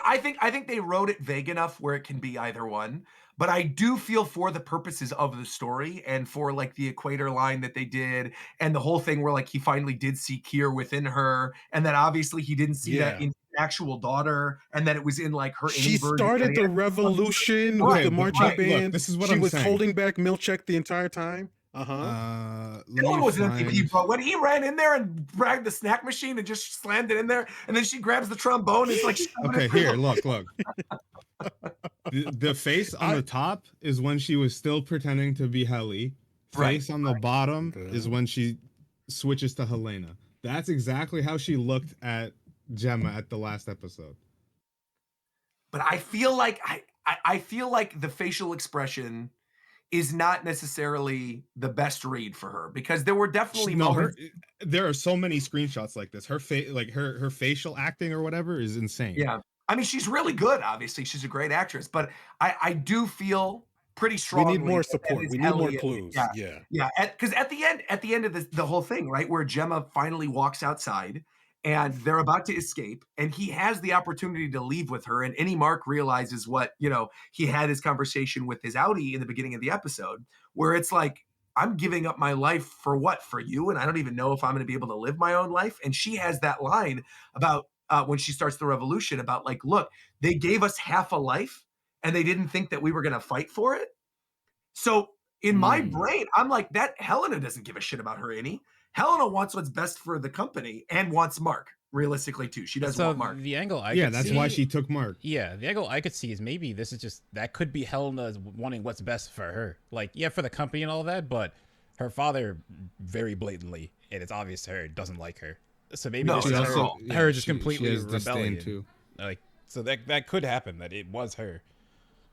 I think they wrote it vague enough where it can be either one. But I do feel for the purposes of the story and for like the equator line that they did and the whole thing where like he finally did see Kier within her, and that obviously he didn't see that Yeah. in his actual daughter, and that it was in like her. She Innie version. started the revolution with Right, the but marching right, look, band. this is what she I'm was saying. holding back Milchik the entire time. Let Dylan me was an find MVP, bro. When he ran in there and dragged the snack machine and just slammed it in there, and then she grabs the trombone, and it's like, Okay, here, look. The face on the top is when she was still pretending to be Helly. Face on the bottom is when she switches to Helena. That's exactly how she looked at Gemma at the last episode. But I feel like I feel like the facial expression is not necessarily the best read for her because there were definitely moments. There are so many screenshots like this. Her face, like her facial acting or whatever, is insane. Yeah, I mean she's really good. Obviously, she's a great actress, but I do feel pretty We strongly. need more that support. is We need more Helly. clues. Yeah. Because at the end of the whole thing, right, where Gemma finally walks outside and they're about to escape, and he has the opportunity to leave with her, and Innie Mark realizes what he had his conversation with his Outie in the beginning of the episode, where it's like, I'm giving up my life for what? For you, and I don't even know if I'm going to be able to live my own life. And she has that line about when she starts the revolution about like, look, they gave us half a life, and they didn't think that we were going to fight for it. So in my brain, I'm like, that Helena doesn't give a shit about her Innie. Helena wants what's best for the company and wants Mark, realistically, too. She doesn't want Mark. The angle that's why she took Mark. Yeah, the angle I could see is maybe this is just that could be Helena wanting what's best for her. Like, yeah, for the company and all that, but her father very blatantly, and it's obvious to her, doesn't like her. So maybe No, this is not at her, all. her just she completely has disdain rebelling. too. Like, so that could happen, that it was her.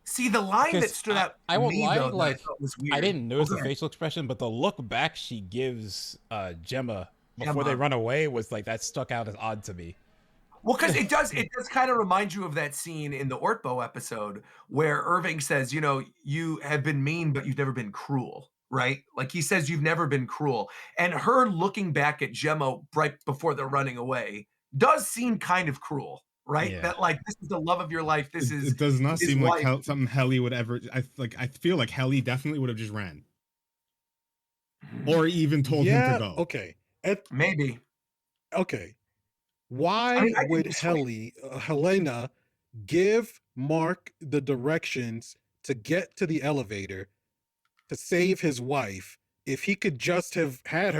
See, the line that 'Cause stood out I to won't me, lie, though, that I like, thought was weird. I didn't notice the Okay. facial expression, but the look back she gives Gemma before Gemma. they run away was like, that stuck out as odd to me. Well, because it does kind of remind you of that scene in the Ortbo episode where Irving says, you have been mean, but you've never been cruel, right? Like he says, you've never been cruel. And her looking back at Gemma right before they're running away does seem kind of cruel, right? Yeah. That like, this is the love of your life. It does not his seem like wife. something Helly would ever. I feel like Helly definitely would have just ran, or even told him to go. Okay. Maybe. Okay. Why I mean, I would think it's Helena give Mark the directions to get to the elevator to save his wife if he could just have had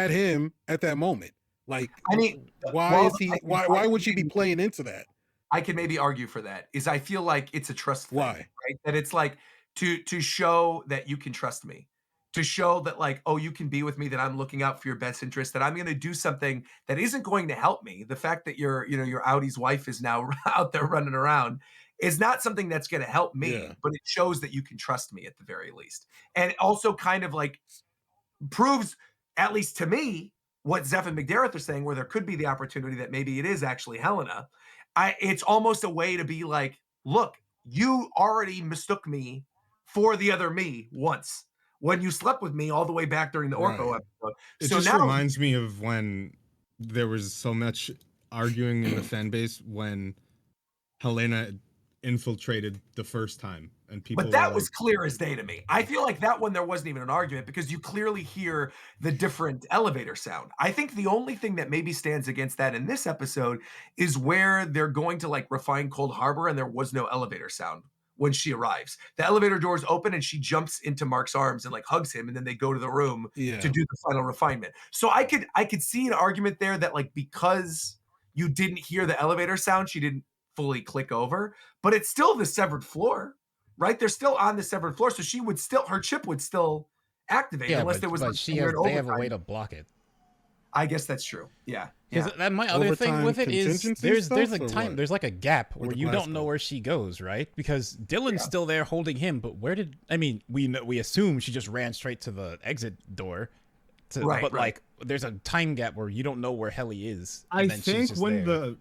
him at that moment? Like, I mean, why well, is he? Why would she be playing into that? I can maybe argue for that. Is I feel like it's a trust thing, Why? right? That it's like to show that you can trust me, to show that like, oh, you can be with me, that I'm looking out for your best interest, that I'm going to do something that isn't going to help me. The fact that your Audie's wife is now out there running around is not something that's going to help me, Yeah. but it shows that you can trust me at the very least. And it also kind of like proves, at least to me, what Zeph and McDareth are saying, where there could be the opportunity that maybe it is actually Helena. It's almost a way to be like, look, you already mistook me for the other me once. when you slept with me all the way back during the Orko Right. episode. It So just now reminds me of when there was so much arguing in the fan base when Helena infiltrated the first time, and people but that were was like, clear as day to me. I feel like that one there wasn't even an argument because you clearly hear the different elevator sound. I think the only thing that maybe stands against that in this episode is where they're going to like refine Cold Harbor and there was no elevator sound when she arrives. The elevator doors open and she jumps into Mark's arms and like hugs him, and then they go to the room to Yeah. do the final refinement. So I could see an argument there that like because you didn't hear the elevator sound, she didn't fully click over, but it's still the severed floor, right? They're still on the severed floor, so she would still, her chip would still activate Yeah, unless there was like they weird have a way overtime. to block it. I guess that's true. Yeah. Because Yeah. that my other thing Overtime with it is contingency there's stuff, a or time what? there's like a gap Or where the you glass don't know code? where she goes, right? Because Dylan's Yeah. still there holding him, but where did we assume she just ran straight to the exit door. Right, but right. like there's a time gap where you don't know where Helly is. I and then she's think just when there.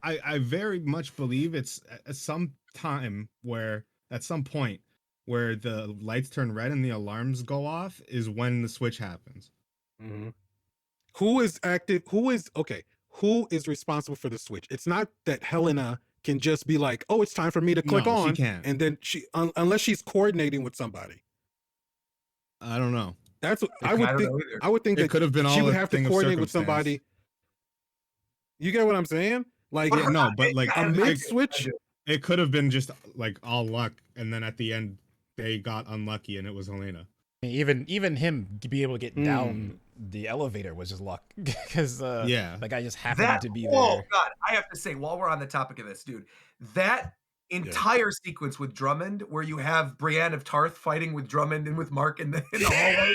I very much believe it's at some time where at some point where the lights turn red and the alarms go off is when the switch happens. Mhm. Who is active? Who is responsible for the switch? It's not that Helena can just be like, "Oh, it's time for me to click No, she on," can't. and then unless she's coordinating with somebody. I don't know. That's what I I would don't think. know either. I would think It that could have been she all would a have to thing of coordinate with circumstance. somebody. You get what I'm saying? Like, But Yeah, no, but like I a do, mid I switch. do. it could have been just like all luck, and then at the end they got unlucky, and it was Helena. Even him to be able to get Hmm. down the elevator was just luck because Yeah. the guy just happened That, to be oh there. God, I have to say, while we're on the topic of this, dude, that entire sequence with Drummond, where you have Brienne of Tarth fighting with Drummond and with Mark in the hallway,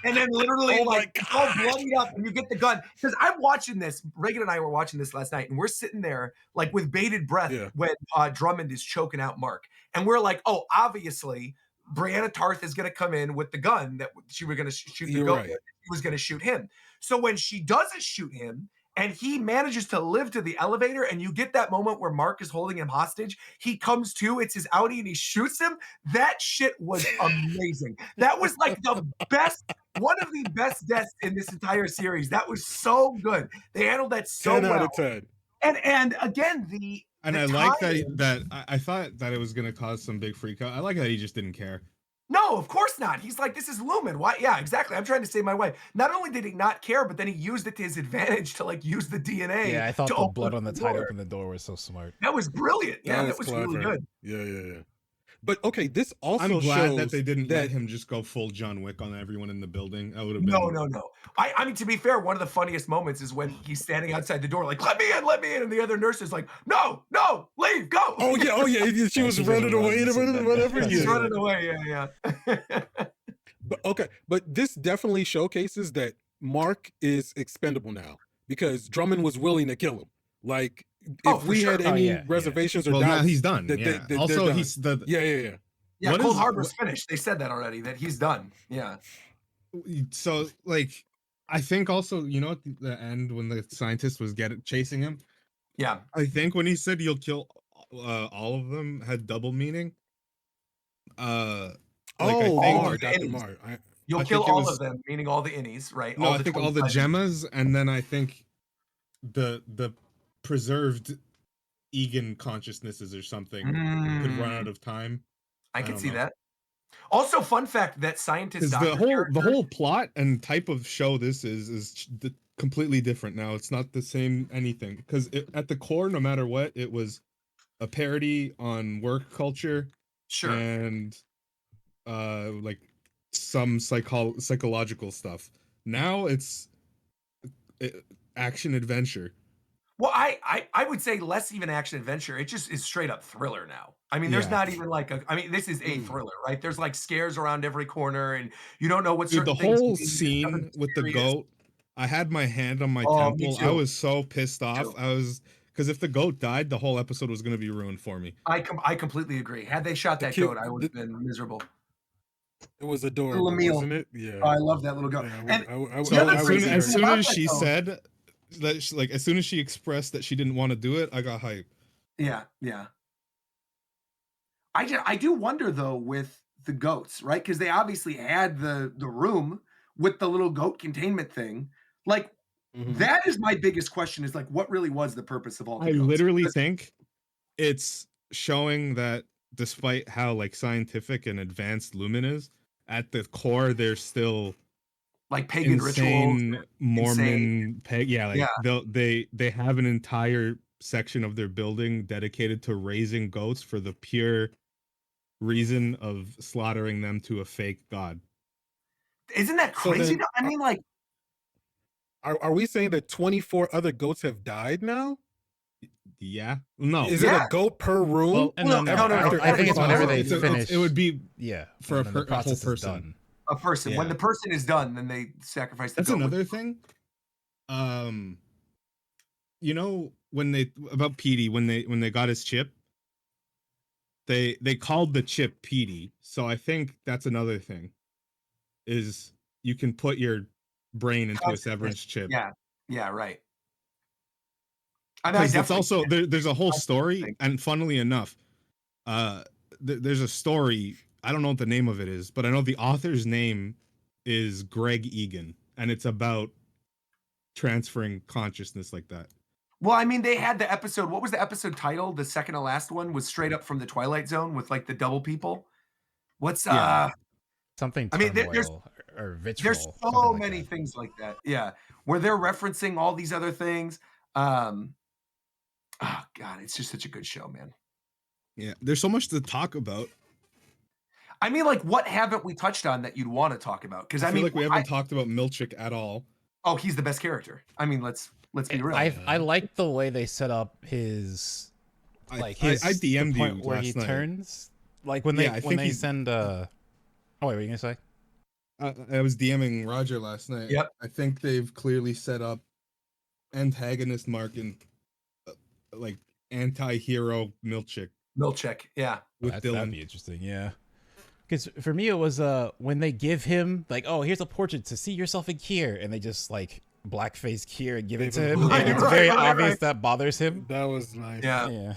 and then literally Oh my like it's all bloodied up, and you get the gun. Because I'm watching this, Reagan and I were watching this last night, and we're sitting there like with bated breath Yeah. when Drummond is choking out Mark, and we're like, oh, obviously. Brianna Tarth is going to come in with the gun that she was going to shoot the You're goat right. with. She was going to shoot him. So when she doesn't shoot him and he manages to live to the elevator, and you get that moment where Mark is holding him hostage, he comes to, it's his Outie, and he shoots him. That shit was amazing. That was like the best, one of the best deaths in this entire series. That was so good. They handled that so 10 out well. of 10. And again, the And the I like tie-in- that I thought that it was gonna cause some big freak out. I like that he just didn't care. No, of course not. He's like, this is Lumen. Why? Yeah, exactly. I'm trying to save my wife. Not only did he not care, but then he used it to his advantage to like use the DNA. Yeah, I thought to the open blood on the tide door. open the door was so smart. That was brilliant. Yeah, that was really clever. good. Yeah. But okay, this also I'm glad shows that they didn't that let him just go full John Wick on everyone in the building. That would have been No. I mean, to be fair, one of the funniest moments is when he's standing outside the door, like, let me in. And the other nurse is like, no, leave, go. Oh yeah. She was she's running gonna away run, and so running, that- whatever. that's He's Yeah. running away. Yeah. But this definitely showcases that Mark is expendable now because Drummond was willing to kill him. Like, Oh, if for we sure. had Oh, any yeah. reservations or well. doubts, Now he's done. that Yeah. they're Also, done. he's the Yeah. Yeah, What Cold is- Harbor's finished. They said that already, that he's done. Yeah. so like. I think also, you know, at the end when the scientist was chasing him, Yeah. I think when he said you'll kill all of them had double meaning. I Oh, think- Mar, the Dr. Innies. Mar. You'll I kill think it all was- of them, meaning all the Innies, right? No, I think all the 25. gemmas, and then I think the preserved Egan consciousnesses or something could run out of time. I I can don't see know. that. Also, fun fact, that scientist Because doctor the character- whole plot and type of show this is completely different now. It's not the same anything. Because at the core, no matter what, it was a parody on work culture Sure. and like some psychological stuff. Now it's action adventure. Well, I would say less even action adventure. It just is straight up thriller now. I mean, there's Yeah. not even like this is a thriller, right? There's like scares around every corner, and you don't know what Dude, certain the things whole mean. It's scene nothing with the serious. goat, I had my hand on my Oh, me temple. I too. was so pissed off. too. I was because if the goat died, the whole episode was going to be ruined for me. I completely agree. Had they shot The that kid- goat, I would have been miserable. It was adorable, Emil. wasn't it? Yeah. Oh, I love that little goat. Yeah, And So The other as soon, crazy as thing soon about as that, she though- said that, as soon as she expressed that she didn't want to do it, I got hyped. yeah. I do wonder though with the goats, right? Because they obviously had the room with the little goat containment thing. Like, that is my biggest question, is like, what really was the purpose of all the I goats? literally think it's showing that despite how like scientific and advanced Lumen is, at the core there's still Like pagan rituals. insane Mormon like Yeah. they have an entire section of their building dedicated to raising goats for the pure reason of slaughtering them to a fake god. Isn't that So crazy? then, though? I mean, like, are we saying that 24 other goats have died now? Yeah. No. Is Yeah. it a goat per room? Well, no. after I think it's every whenever hour? they It's finish. it would be yeah, for and a then the whole process is person. done. a person. When Yeah. the person is done, then they sacrifice the That's goat. another thing. You know, when they about Petey, when they got his chip, they called the chip Petey. So I think that's another thing. Is you can put your brain into a severance chip. Yeah. Yeah, right. I mean, I Because it's definitely also can't- there's a whole I story, think. and funnily enough, there's a story. I don't know what the name of it is, but I know the author's name is Greg Egan, and it's about transferring consciousness like that. Well, I mean, they had the episode. What was the episode title? The second to last one was straight up from the Twilight Zone with like the double people. What's Yeah. Something. I mean, there's turmoil or vitriol. there's something so like many that. things like that. Yeah, where they're referencing all these other things. Oh God, it's just such a good show, man. Yeah, there's so much to talk about. I mean, like, what haven't we touched on that you'd want to talk about? Because I I feel mean, like we haven't talked about Milchik at all. oh, he's the best character. I mean, let's be real. I like the way they set up his like I his the DM'd point you where he last night. turns like when they Yeah, I think he's- send oh wait, what were you gonna say? I was DMing Roger last night. Yep. I think they've clearly set up antagonist Mark and like anti-hero Milchik Milchik, yeah. with That'd Dylan. be interesting, yeah. Because for me it was when they give him like, oh, here's a portrait to see yourself in Kier, and they just like blackface Kier and give it to him, Right, and it's right, very right, obvious right. that bothers him. That was nice. Yeah. Yeah.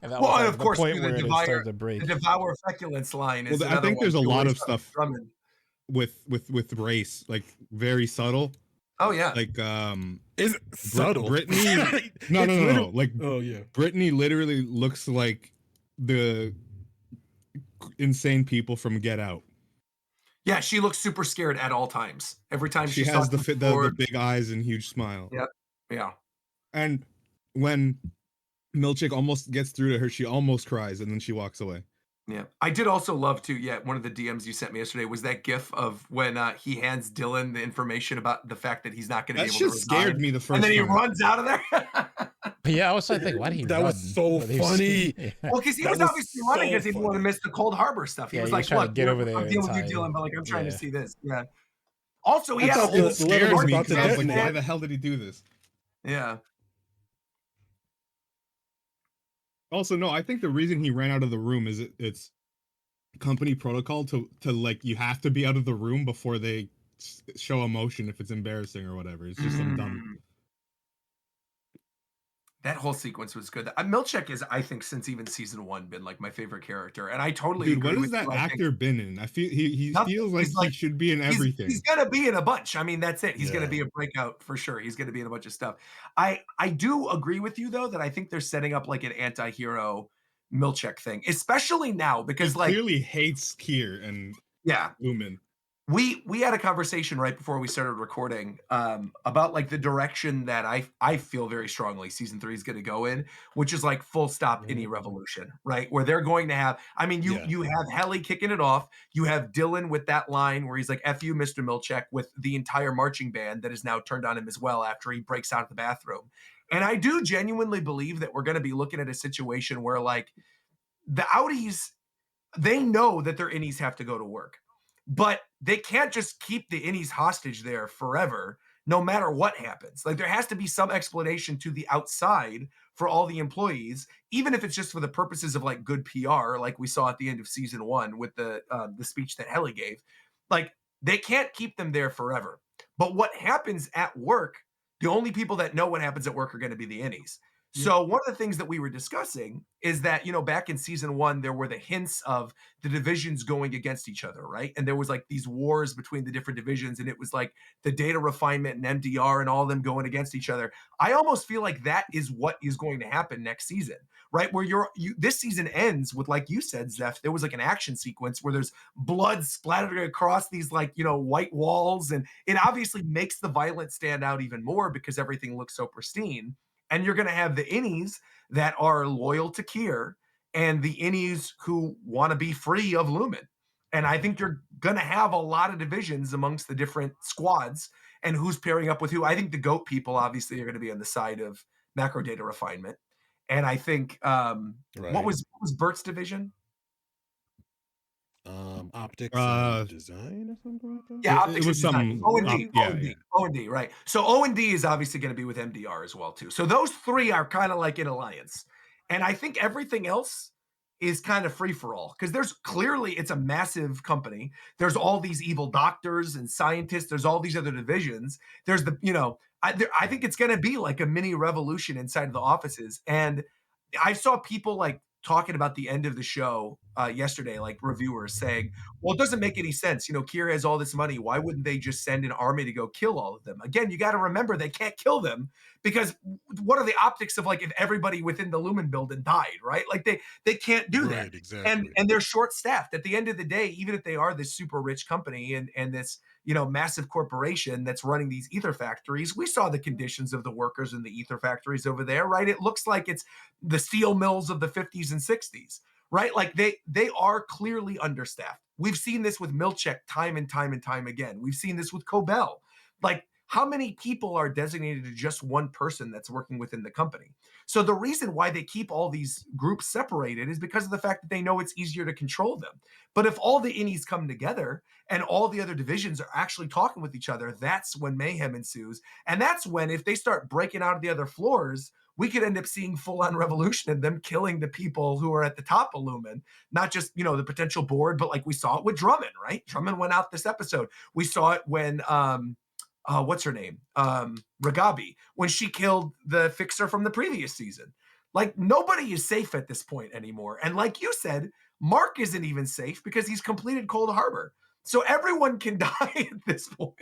And that Well, was and like, of course, the point the where it Devour- started to break. The devour feculence line is Well, I another think one, there's a too, lot where of he's stuff Drummond. with race, like very subtle. Oh yeah. Like Is it subtle? Brittany. It's No. literally- Like Oh yeah. Brittany literally looks like the insane people from Get Out. Yeah, she looks super scared at all times. Every time She she's has the talking the forward. big eyes and huge smile. Yep. Yeah. And when Milchik almost gets through to her, she almost cries and then she walks away. Yeah. I did also love too. Yeah, one of the DMs you sent me yesterday was that GIF of when he hands Dylan the information about the fact that he's not going to That be able shit to scared resign. me the first And then he time. runs out of there. But yeah, I was trying to think, why did he That run? was so But he was- funny. yeah. Well, because he That was was obviously running so because he didn't want to funny. miss the Cold Harbor stuff. He Yeah, was he like, was trying to look, get over there I'm in dealing with you, time. Dylan, but like, I'm trying to Yeah. see this. Yeah. Also, he I had a thought whole the It scares was me about to because I was like, detonate. why the hell did he do this? Yeah. Also, no, I think the reason he ran out of the room is it's company protocol to like you have to be out of the room before they show emotion if it's embarrassing or whatever. It's just some dumb. That whole sequence was good. Milchik is, I think, since even season 1, been like my favorite character, and I totally Dude, agree what has with that you. I think actor been in? I feel he Nothing. feels like He's he like- should be in everything. He's gonna be in a bunch. I mean, that's it. He's gonna Yeah. be a breakout for sure. He's gonna be in a bunch of stuff. I do agree with you though that I think they're setting up like an anti-hero Milchik thing, especially now because He like clearly hates Kier and yeah, Lumen. we had a conversation right before we started recording about like the direction that I feel very strongly season 3 is going to go in, which is like full stop Innie revolution, right? Where they're going to have, I mean, you have Helly kicking it off, you have Dylan with that line where he's like, F you, Mr. Milchik, with the entire marching band that is now turned on him as well after he breaks out of the bathroom. And I do genuinely believe that we're going to be looking at a situation where like the Outies, they know that their Innies have to go to work. But they can't just keep the Innies hostage there forever, no matter what happens. Like there has to be some explanation to the outside for all the employees, even if it's just for the purposes of like good PR, like we saw at the end of season 1 with the speech that Helly gave. Like they can't keep them there forever. But what happens at work, the only people that know what happens at work are going to be the Innies. So one of the things that we were discussing is that, back in season 1, there were the hints of the divisions going against each other, right? And there was like these wars between the different divisions, and it was like the data refinement and MDR and all of them going against each other. I almost feel like that is what is going to happen next season, right? Where this season ends with, like you said, Zeph, there was like an action sequence where there's blood splattered across these like, white walls, and it obviously makes the violence stand out even more because everything looks so pristine. And you're going to have the Innies that are loyal to Kier and the Innies who want to be free of Lumen. And I think you're going to have a lot of divisions amongst the different squads and who's pairing up with who. I think the GOAT people obviously are going to be on the side of macro data refinement. And I think what was Burt's division? Optics and design or something like that. Yeah, optics it was and design. some O&D, yeah. O&D, right. So O&D is obviously going to be with MDR as well too. So those three are kind of like in alliance. And I think everything else is kind of free for all because there's clearly, it's a massive company. There's all these evil doctors and scientists. There's all these other divisions. There's I think it's going to be like a mini revolution inside of the offices. And I saw people like talking about the end of the show yesterday, like reviewers saying, well, it doesn't make any sense. Kier has all this money. Why wouldn't they just send an army to go kill all of them? Again, you got to remember they can't kill them because what are the optics of like if everybody within the Lumen building died, right? Like they can't do that. Exactly. And they're short staffed. At the end of the day, even if they are this super rich company and this massive corporation that's running these ether factories, we saw the conditions of the workers in the ether factories over there, right? It looks like it's the steel mills of the 50s and 60s, right? Like they are clearly understaffed. We've seen this with Milchik time and time and time again. We've seen this with Cobell. Like how many people are designated to just one person that's working within the company? So the reason why they keep all these groups separated is because of the fact that they know it's easier to control them. But if all the Innies come together and all the other divisions are actually talking with each other, that's when mayhem ensues. And that's when, if they start breaking out of the other floors, we could end up seeing full-on revolution and them killing the people who are at the top of Lumen, not just, the potential board, but like we saw it with Drummond, right? Drummond went out this episode. We saw it when, what's her name? Ragabi, when she killed the fixer from the previous season. Like nobody is safe at this point anymore. And like you said, Mark isn't even safe because he's completed Cold Harbor. So everyone can die at this point.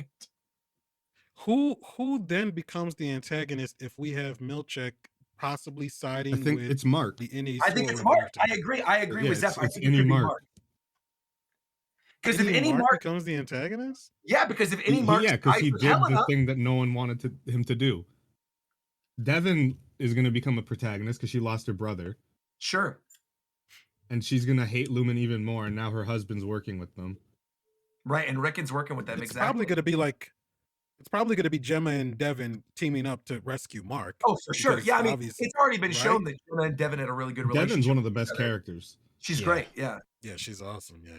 Who then becomes the antagonist if we have Milchik possibly siding I think with it's Mark. the Innies? I think it's Mark. I agree with Zeph. I think Innie it could Mark. be Mark. Because if Innie Mark becomes the antagonist? Yeah, because if Innie Mark because he did the thing that no one wanted him to do. Devin is going to become a protagonist because she lost her brother. Sure. And she's going to hate Lumen even more, and now her husband's working with them. Right, and Rickon's working with them, It's exactly. probably going to be Gemma and Devin teaming up to rescue Mark. Oh, for sure. Yeah, I mean, it's already been shown that Gemma and Devin had a really good relationship. Devin's one of the best characters. She's great, yeah. Yeah, she's awesome. Yeah.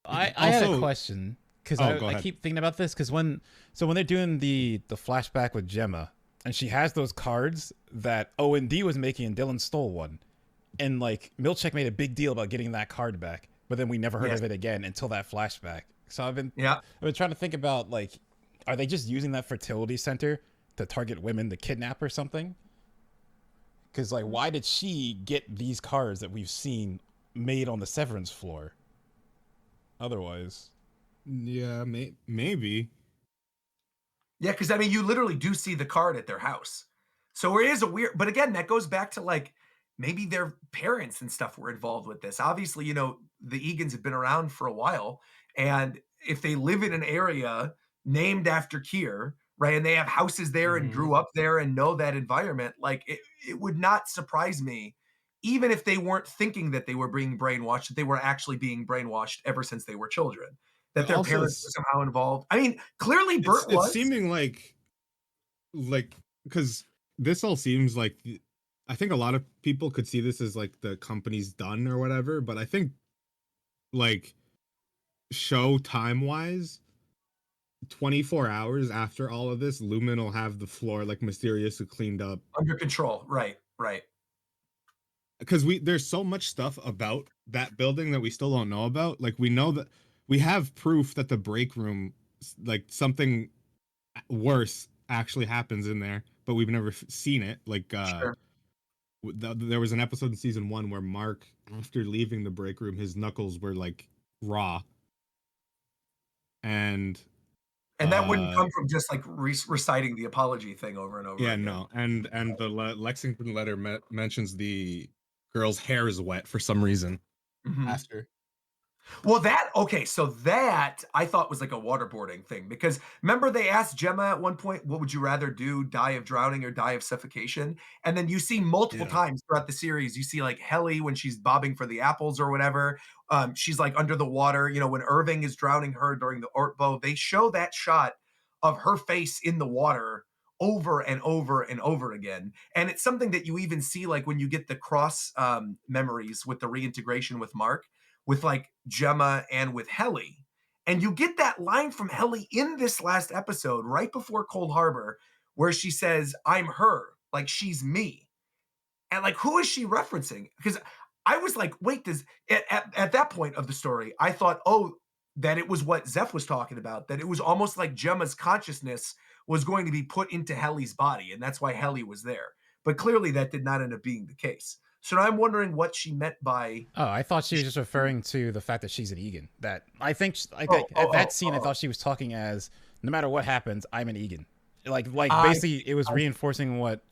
I had a question because I keep thinking about this because when they're doing the flashback with Gemma and she has those cards that O&D was making and Dylan stole one, and like Milchik made a big deal about getting that card back, but then we never heard of it again until that flashback. So I've been trying to think about like, are they just using that fertility center to target women to kidnap or something? Because like, why did she get these cards that we've seen made on the Severance floor? Otherwise, yeah, maybe. Yeah, because I mean, you literally do see the card at their house, so it is a weird. But again, that goes back to like maybe their parents and stuff were involved with this. Obviously, the Egans have been around for a while, and if they live in an area named after Kier, right, and they have houses there and grew up there and know that environment, like it would not surprise me. Even if they weren't thinking that they were being brainwashed, that they were actually being brainwashed ever since they were children, that their parents were somehow involved. I mean, clearly Burt was. It's seeming like, because this all seems like, I think a lot of people could see this as like the company's done or whatever, but I think like show time-wise, 24 hours after all of this, Lumen will have the floor like mysteriously cleaned up. Under control, right. Because there's so much stuff about that building that we still don't know about. Like we know that we have proof that the break room, like something worse actually happens in there, but we've never seen it. Like Sure. there was an episode in season 1 where Mark, after leaving the break room, his knuckles were like raw, and that wouldn't come from just like reciting the apology thing over and over yeah, again. no, and the Lexington letter mentions the girl's hair is wet for some reason after. Well, so that I thought was like a waterboarding thing, because remember they asked Gemma at one point, what would you rather do, die of drowning or die of suffocation? And then you see multiple times throughout the series, you see like Helly when she's bobbing for the apples or whatever. She's like under the water, you know, when Irving is drowning her during the Ortbo, they show that shot of her face in the water over and over and over again. And it's something that you even see like when you get the cross memories with the reintegration with Mark, with like Gemma and with Helly. And you get that line from Helly in this last episode, right before Cold Harbor, where she says, I'm her, like she's me. And like, who is she referencing? Because I was like, wait, at that point of the story, I thought, oh, that it was what Zeph was talking about, that it was almost like Gemma's consciousness was going to be put into Helly's body. And that's why Helly was there. But clearly that did not end up being the case. So now I'm wondering what she meant by. Oh, I thought she was just referring to the fact that she's an Egan. That I think at that scene, I thought she was talking as no matter what happens, I'm an Egan. Like basically, it was reinforcing what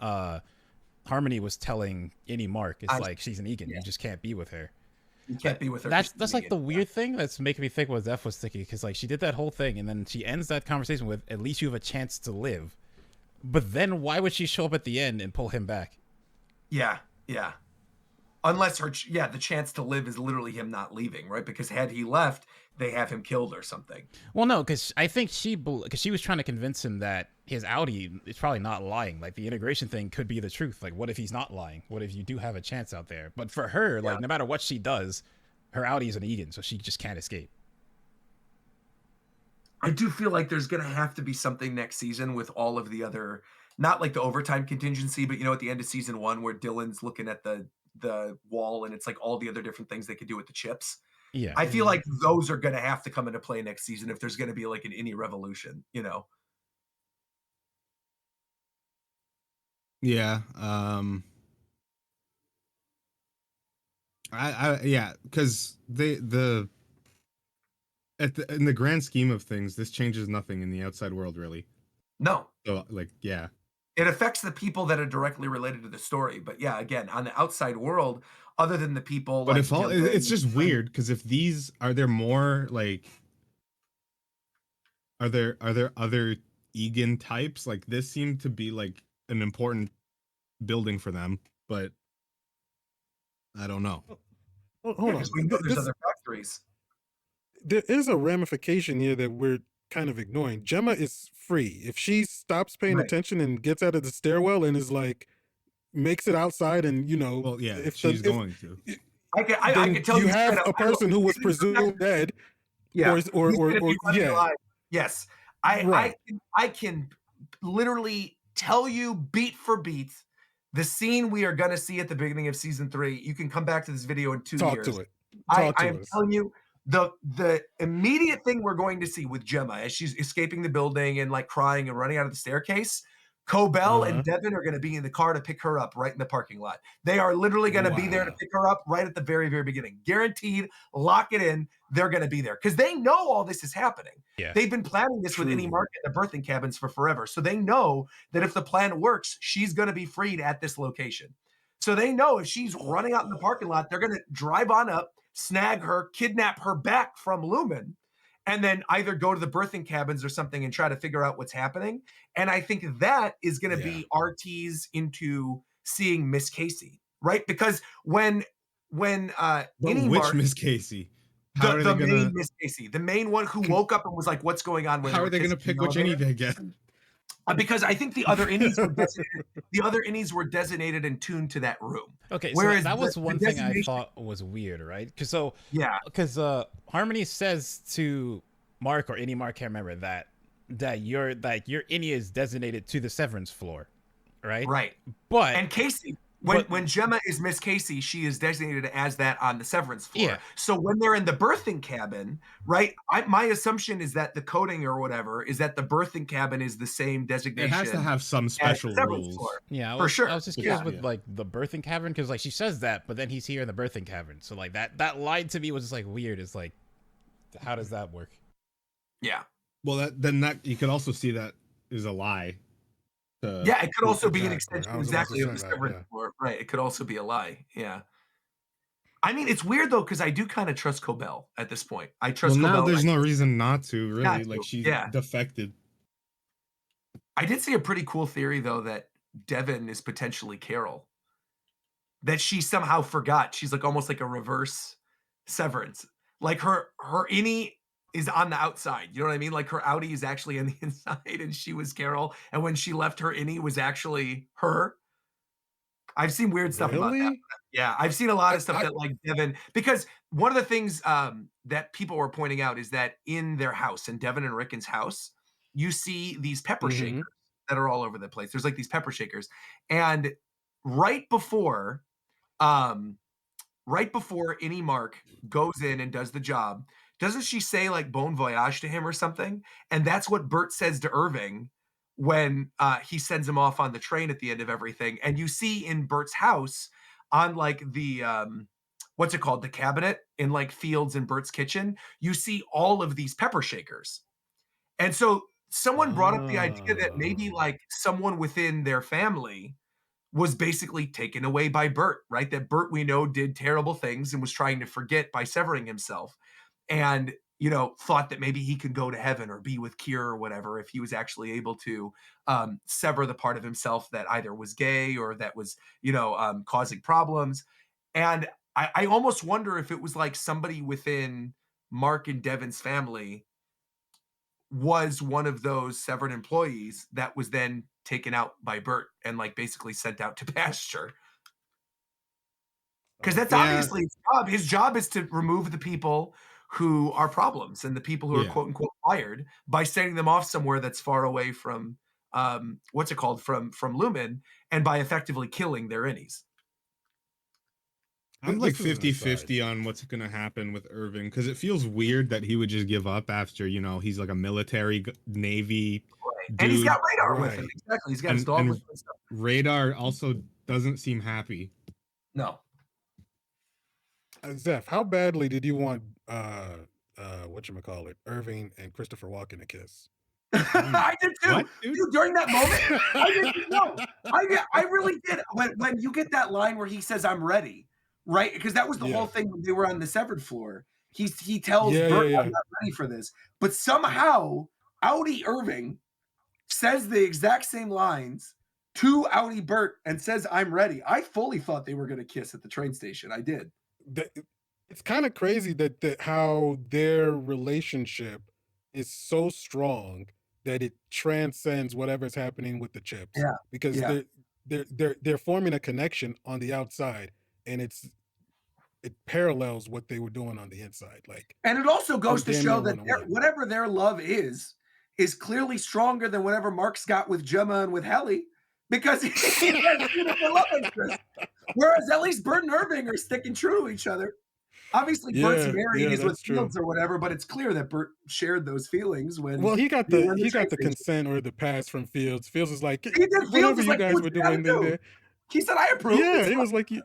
Harmony was telling Innie Mark. It's like she's an Egan. Yeah. You just can't be with her. You can't be with her. That's like the weird thing that's making me think what Zeph was thinking, because like she did that whole thing and then she ends that conversation with, "At least you have a chance to live." But then why would she show up at the end and pull him back? Yeah. Unless the chance to live is literally him not leaving, right? Because had he left, they have him killed or something. Well, no, because I think she was trying to convince him that his Outie is probably not lying. Like the integration thing could be the truth. Like, what if he's not lying? What if you do have a chance out there? But for her, like no matter what she does, her Outie is an Egan, so she just can't escape. I do feel like there's gonna have to be something next season with all of the other, not like the overtime contingency, but you know, at the end of season 1 where Dylan's looking at the wall and it's like all the other different things they could do with the chips. Yeah. I feel like those are going to have to come into play next season if there's going to be like an Innie revolution, you know? Yeah. Because in the grand scheme of things, this changes nothing in the outside world, really. No. So, like, yeah. It affects the people that are directly related to the story. But yeah, again, on the outside world, other than the people. But like if all, it's just weird, because if these, are there more, like, are there other Egan types? Like, this seemed to be, like, an important building for them, but I don't know. Hold on. There's other factories. There is a ramification here that we're kind of ignoring. Gemma is free. If she stops paying attention and gets out of the stairwell and is like, makes it outside, and you know, well, yeah, if she's going to. I can tell you have a person who was presumed dead. Yeah. Or yeah. Yes. I can literally tell you beat for beat the scene we are going to see at the beginning of season 3. You can come back to this video in 2 years. Talk to it. I am telling you, the immediate thing we're going to see with Gemma as she's escaping the building and like crying and running out of the staircase, Cobell and Devin are going to be in the car to pick her up right in the parking lot. They are literally going to be there to pick her up right at the very, very beginning. Guaranteed, lock it in. They're going to be there because they know all this is happening. Yeah. They've been planning this with Innie Mark and the birthing cabins for forever. So they know that if the plan works, she's going to be freed at this location. So they know if she's running out in the parking lot, they're going to drive on up, snag her, kidnap her back from Lumen, and then either go to the birthing cabins or something and try to figure out what's happening. And I think that is going to be RT's into seeing Miss Casey, right? Because when Innie Mark, Miss Casey? The main Miss Casey, the main one who woke up and was like, "What's going on with her?" How are they going to pick which Innie they get? Because I think the other Innies were designated and tuned to that room. Okay, so that was one thing I thought was weird, right? Because Harmony says to Mark or Innie Mark, can't remember that your Innie is designated to the Severance floor, right? Right. But and Casey When Gemma is Miss Casey, she is designated as that on the Severance floor. Yeah. So when they're in the birthing cabin, right? My assumption is that the coding or whatever is that the birthing cabin is the same designation. It has to have some as the special Severance rules. floor. Yeah, For sure. I was just curious Yeah. with like the birthing cavern because like she says that, but then he's here in the birthing cavern. So like that line to me was just like weird. It's like, how does that work? Yeah. Well, that you could also see that is a lie. Yeah, it could also be an Exactly. extension I was about to exactly of the say that, Severance yeah. floor. Right. It could also be a lie. Yeah. I mean, it's weird though, because I do kind of trust Cobell at this point. I trust Well, now Cobell. there's no reason not to, really. Not to, Like, she yeah. defected. I did see a pretty cool theory though that Devin is potentially Carol. That she somehow forgot. She's like almost like a reverse Severance. Like her Innie is on the outside. You know what I mean? Like her Outie is actually on the inside and she was Carol. And when she left, her Innie was actually her. I've seen weird stuff about that. Really? Yeah, I've seen a lot of stuff that like Devin, because one of the things that people were pointing out is that in their house, in Devin and Rickon's house, you see these pepper shakers that are all over the place. There's like these pepper shakers. And right before Innie Mark goes in and does the job, doesn't she say like bon voyage to him or something? And that's what Burt says to Irving when he sends him off on the train at the end of everything. And you see in Burt's house on like the what's it called? The cabinet in like Fields and Burt's kitchen, you see all of these pepper shakers. And so someone brought up the idea that maybe like someone within their family was basically taken away by Burt, right? That Burt, we know, did terrible things and was trying to forget by severing himself. And, you know, thought that maybe he could go to heaven or be with Kier or whatever if he was actually able to sever the part of himself that either was gay or that was, you know, causing problems. And I almost wonder if it was like somebody within Mark and Devin's family was one of those severed employees that was then taken out by Burt and like basically sent out to pasture. Because that's obviously his job. His job is to remove the people who are problems and the people who are quote unquote fired by sending them off somewhere that's far away from what's it called from Lumen, and by effectively killing their innies. I'm like 50-50 on what's going to happen with Irving, because it feels weird that he would just give up after, you know, he's like a military Navy dude. And he's got Radar with him. Exactly. He's got his dog with him and stuff. Radar also doesn't seem happy. No. Zeph, how badly did you want whatchamacallit, Irving and Christopher Walken to kiss? I did too. What, dude? Dude, during that moment, I didn't know. I really did. When you get that line where he says, "I'm ready," right? Because that was the whole thing when they were on the severed floor. He tells Burt, "I'm not ready for this," but somehow Outie Irving says the exact same lines to Outie Burt and says, "I'm ready." I fully thought they were going to kiss at the train station. I did. It's kind of crazy that how their relationship is so strong that it transcends whatever's happening with the chips. Yeah, because they're forming a connection on the outside, and it parallels what they were doing on the inside. Like, and it also goes to show that whatever their love is clearly stronger than whatever Mark's got with Gemma and with Helly, because he has beautiful love interest. Whereas at least Burt and Irving are sticking true to each other. Obviously, Burt's married is with Fields or whatever, but it's clear that Burt shared those feelings when. Well, he got the consent or the pass from Fields. Fields was like, Fields whatever you like, guys were doing in there. He said, "I approve." Yeah, he was like, he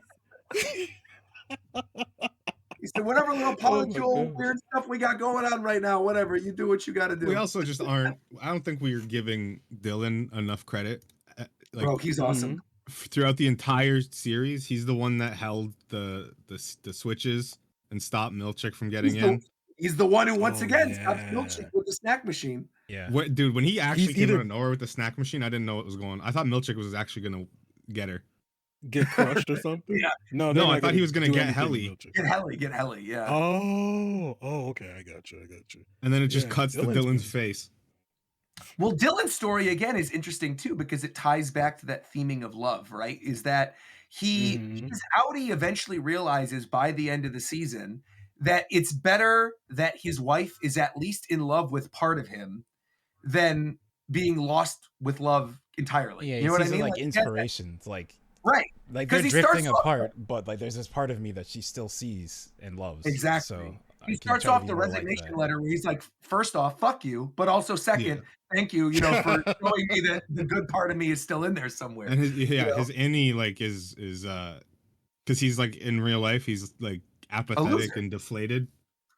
said, "Whatever little polycule weird stuff we got going on right now, whatever, you do what you got to do." We also just aren't. I don't think we are giving Dylan enough credit. Like, bro, he's awesome. Throughout the entire series, he's the one that held the switches and stopped Milchik from getting in. He's the one who once again stopped Milchik with the snack machine. Yeah. Dude, when he actually came out of nowhere with the snack machine, I didn't know what was going on. I thought Milchik was actually gonna get her. Get crushed or something? Yeah. No, I thought he was gonna get Helly. Get Helly, yeah. Oh, okay, I got you. And then it just cuts to Dylan's face. Well, Dylan's story again is interesting too, because it ties back to that theming of love, right? Is that his Outie eventually realizes by the end of the season that it's better that his wife is at least in love with part of him than being lost with love entirely. Yeah, you know what I mean? Like inspirations, like Right. Like 'Cause they're he starts drifting off- apart, but like there's this part of me that she still sees and loves. Exactly. So He I can starts try to off be the more like resignation that. letter where he's like, first off, fuck you, but also second, thank you, for showing me that the good part of me is still in there somewhere. And his you know? his Innie like is because he's like in real life he's like apathetic loser. and deflated,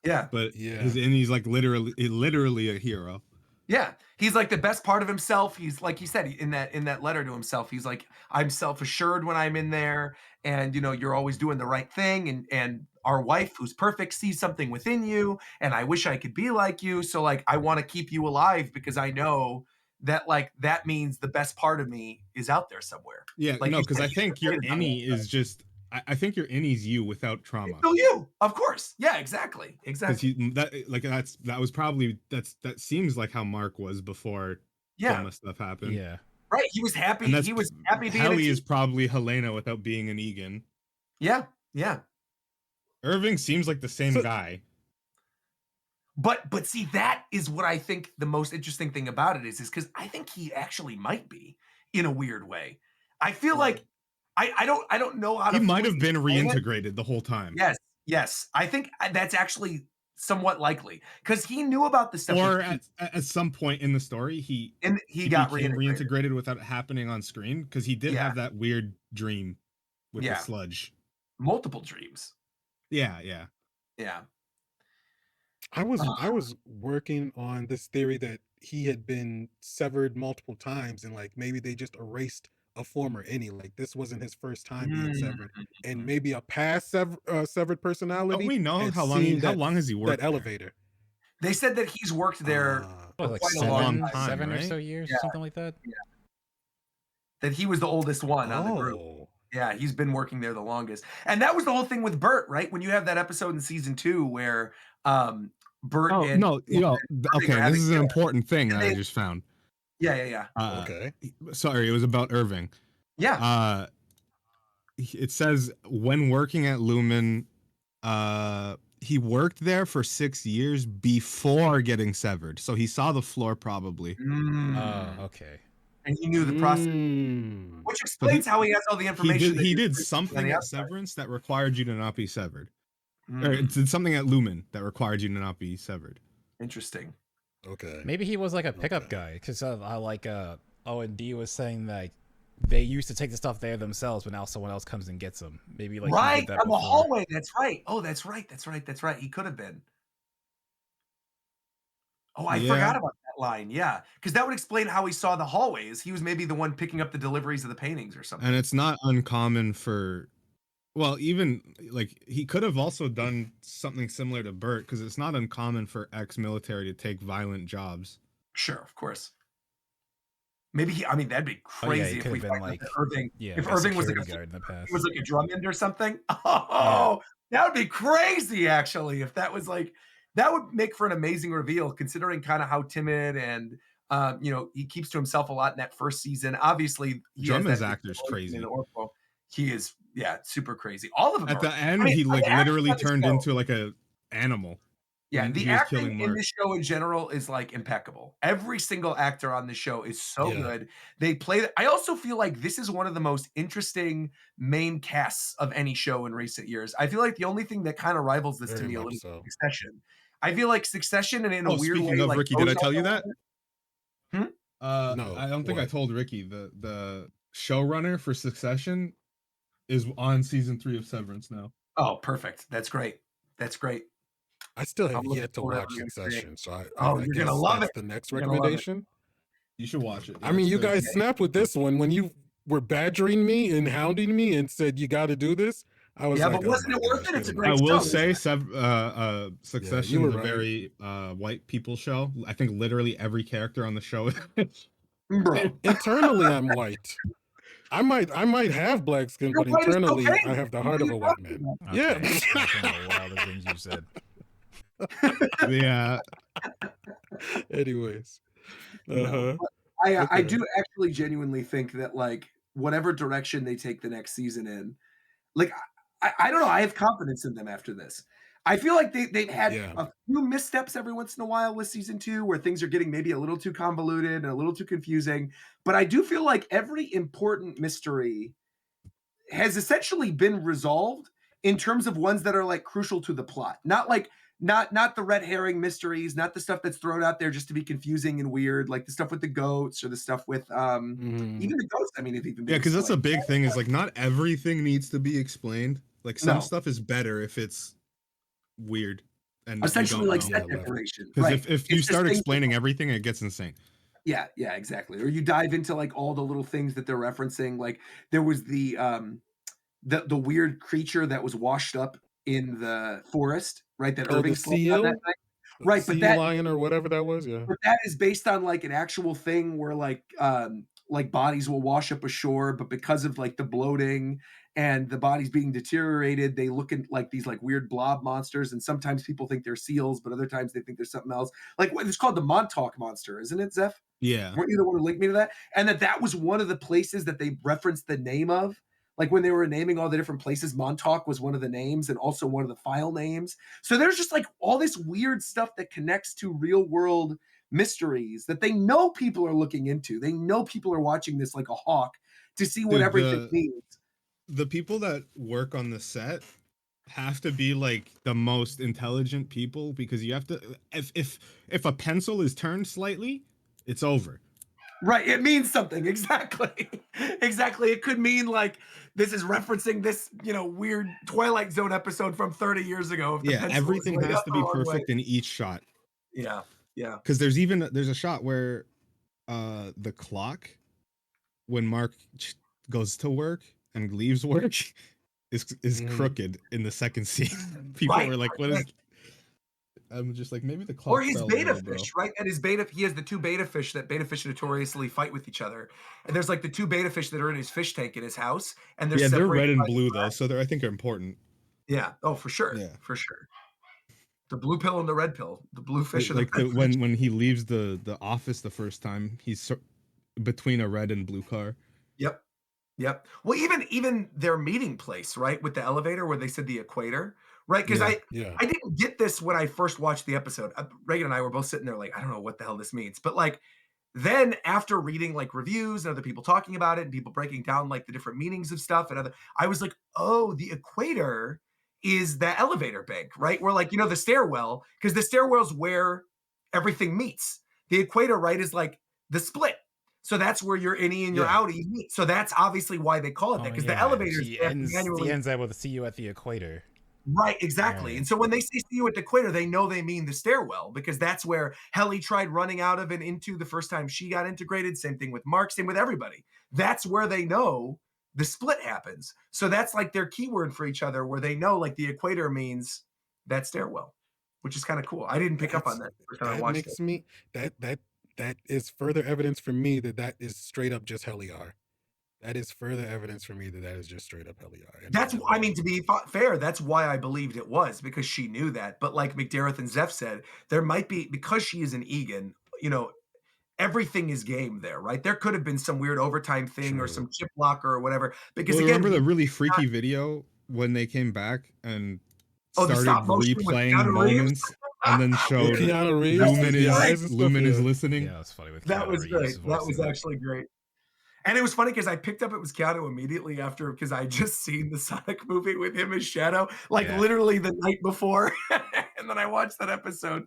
Yeah. but Yeah. his Innie's like literally a hero. Yeah. He's like the best part of himself. He's like he said in that letter to himself, he's like, I'm self-assured when I'm in there, and you're always doing the right thing, and our wife who's perfect sees something within you, and I wish I could be like you. So like I want to keep you alive because I know that like that means the best part of me is out there somewhere. Yeah, Like no, you because said, I he's think your deflated by that Innie stuff. is just I think your Innie's you without trauma. It's still you, of course. Yeah, exactly. Because Exactly. that was probably that seems like how Mark was before Yeah. Doma stuff happened. Yeah. Right. He was happy. And that's He was happy being a Helly teacher. is probably Helena without being an Egan. Yeah. Yeah. Irving seems like the same So- guy. But see, that is what I think the most interesting thing about it is because I think he actually might be in a weird way. I feel like I don't know how to. He might have fully been explain it. reintegrated the whole time. Yes. I think that's actually somewhat likely because he knew about the stuff. Or with at some point in the story, he got became reintegrated. reintegrated without it happening on screen because he did Yeah. have that weird dream with the Yeah. sludge. Multiple dreams. Yeah. Yeah. I was working on this theory that he had been severed multiple times, and like maybe they just erased a former Innie. Like this wasn't his first time being severed, and maybe a past severed personality. Don't we know had how seen long has he worked that there? elevator? They said that he's worked there What, for like quite a long time. seven or right? so years, Yeah. or something like that. That he was the oldest one on the group. Oh, Yeah, he's been working there the longest. And that was the whole thing with Burt, right? When you have that episode in season 2 where Burt Oh and no, okay. having This is an dinner. important thing that I they- just found. Yeah. okay. Sorry, it was about Irving. Yeah. It says when working at Lumen, he worked there for 6 years before getting severed. So he saw the floor probably. Oh, okay. And he knew the process, Mm. which explains how he has all the He information. did, he that did he's something on the at outside. Severance that required you to not be severed. Or Mm, it did something at Lumen that required you to not be severed. interesting. Okay. Maybe he was like a pickup Okay. guy because I like O&D was saying like they used to take the stuff there themselves, but now someone else comes and gets them. Maybe like he did Right, that on the before. hallway. That's right. Oh, that's right. He could have been. Oh, I Yeah. forgot about that line. Yeah, because that would explain how he saw the hallways. He was maybe the one picking up the deliveries of the paintings or something. And it's not uncommon for, well, even like he could have also done something similar to Burt because it's not uncommon for ex-military to take violent jobs. Sure, of course. Maybe I mean, that'd be Oh, yeah, crazy he if could we have been found out like that Irving. yeah, If like a Irving was security like guard in the past. he was like a drum end or something. Oh, that would be crazy. Actually, if that was like that would make for an amazing reveal, considering kind of how timid and he keeps to himself a lot in that first season. Obviously, he has Drummond's that actor's crazy. in the Orpho. He is, super crazy. All of them At are. the end, I mean, he like the actors literally on this turned show- into like a animal. Yeah, when the he was acting killing in Mark. this show in general is like impeccable. Every single actor on the show is so Yeah. good. They play. I also feel like this is one of the most interesting main casts of any show in recent years. I feel like the only thing that kind of rivals this to Very me a much little so. is Succession. I feel like Succession, and in a Oh, weird speaking way, of like Ricky, did I Ozark tell you a that? little bit. No, I don't think I what? told Ricky the showrunner for Succession is on season 3 of Severance now. Oh, perfect. That's great. That's great. I still have I'm looking yet to forward to watch what you're gonna Succession, so Oh, I you're gonna guess love that's it. the next You're gonna love it. recommendation. You should watch it. I mean, you guys Yeah. snapped with this one when you were badgering me and hounding me and said you got to do this. I was Yeah, like, but oh wasn't my it worth gosh, it? It's a never great I mind. will show. say, Succession were is a right. very white people show. I think literally every character on the show. Bro, Internally, I'm white. I might have black skin, You're but white as internally, cocaine. I have the What heart are of you a white talking man. about? Yeah. Okay, that's one of the wildest things you said. Yeah, Anyways, No. uh-huh. I Okay. do actually genuinely think that like whatever direction they take the next season in, like I don't know, I have confidence in them after this. I feel like they've had Yeah. a few missteps every once in a while with season 2 where things are getting maybe a little too convoluted and a little too confusing. But I do feel like every important mystery has essentially been resolved in terms of ones that are like crucial to the plot. Not like not the red herring mysteries, not the stuff that's thrown out there just to be confusing and weird, like the stuff with the goats or the stuff with even the ghosts. I mean, have even been Yeah, because that's a explained. big thing. Is like not everything needs to be explained. Like some No. stuff is better if it's weird and you Essentially don't like know. set decoration. Because Right. if you It's just start things- explaining everything, it gets insane. Yeah, exactly. Or you dive into like all the little things that they're referencing. Like there was the weird creature that was washed up in the forest, right? That Oh, Irving the slept on seal? that night. Right, but Sea that lion or whatever that was, yeah. but that is based on like an actual thing where like bodies will wash up ashore, but because of like the bloating and the bodies being deteriorated, they look at like these like weird blob monsters. And sometimes people think they're seals, but other times they think there's something else. Like it's called the Montauk monster, isn't it, Zeph? Yeah. Weren't you the one who linked me to that? And that was one of the places that they referenced the name of. Like when they were naming all the different places, Montauk was one of the names and also one of the file names. So there's just like all this weird stuff that connects to real world mysteries that they know people are looking into. They know people are watching this like a hawk to see what Dude, everything means. The people that work on the set have to be like the most intelligent people because you have to if a pencil is turned slightly, it's over. Right, it means something. Exactly. Exactly. It could mean like this is referencing this, weird Twilight Zone episode from 30 years ago. If the Yeah, pencil is everything laid has out to the be wrong way. perfect in each shot. Yeah. Because there's a shot where the clock when Mark goes to work and leaves work is crooked in the second scene. People Right, were like, "What is?" I'm just like, maybe the clock Or his fell beta over, bro. fish, right? And his beta, he has the two beta fish that beta fish notoriously fight with each other. And there's like the two beta fish that are in his fish tank in his house, and they're Yeah, they're red separated and by blue glass. though, so I think they're important. Yeah. Oh, for sure. Yeah. For sure. The blue pill and the red pill. The blue fish and Like the red fish. when he leaves the office the first time, he's between a red and blue car. Yep. Well, even their meeting place, right, with the elevator where they said the equator, right? Because Yeah. I didn't get this when I first watched the episode. Reagan and I were both sitting there like, I don't know what the hell this means. But like then after reading like reviews and other people talking about it and people breaking down like the different meanings of stuff I was like, oh, the equator is the elevator bank, right? Where like, the stairwell, because the stairwell's where everything meets. The equator, right, is like the split. So that's where your Innie and your Outie meet. So that's obviously why they call it that, because the elevators She ends that with a "see you at the equator." Right, exactly. Right. And so when they say "see you at the equator," they know they mean the stairwell, because that's where Helly tried running out of and into the first time she got integrated. Same thing with Mark, same with everybody. That's where they know the split happens. So that's like their keyword for each other, where they know like the equator means that stairwell, which is kind of cool. I didn't pick up on that the first time I watched makes it. me that is further evidence for me that is straight up just Heliar. That is further evidence for me that is just straight up Heliar. That's, I mean, to be fair, that's why I believed it was, because she knew that. But like McDareth and Zeph said, there might be, because she is an Egan, everything is game there, right? There could have been some weird overtime thing or some chip locker or whatever. Because again, remember the really freaky video when they came back and started stop motion with replaying Keanu Reeves? moments and then showed Keanu Reeves, Lumen is listening. Yeah, that was funny with That Keanu was Reeves great. That was voicing actually great. And it was funny because I picked up it was Keanu immediately after, because I just seen the Sonic movie with him as Shadow, like literally the night before. And then I watched that episode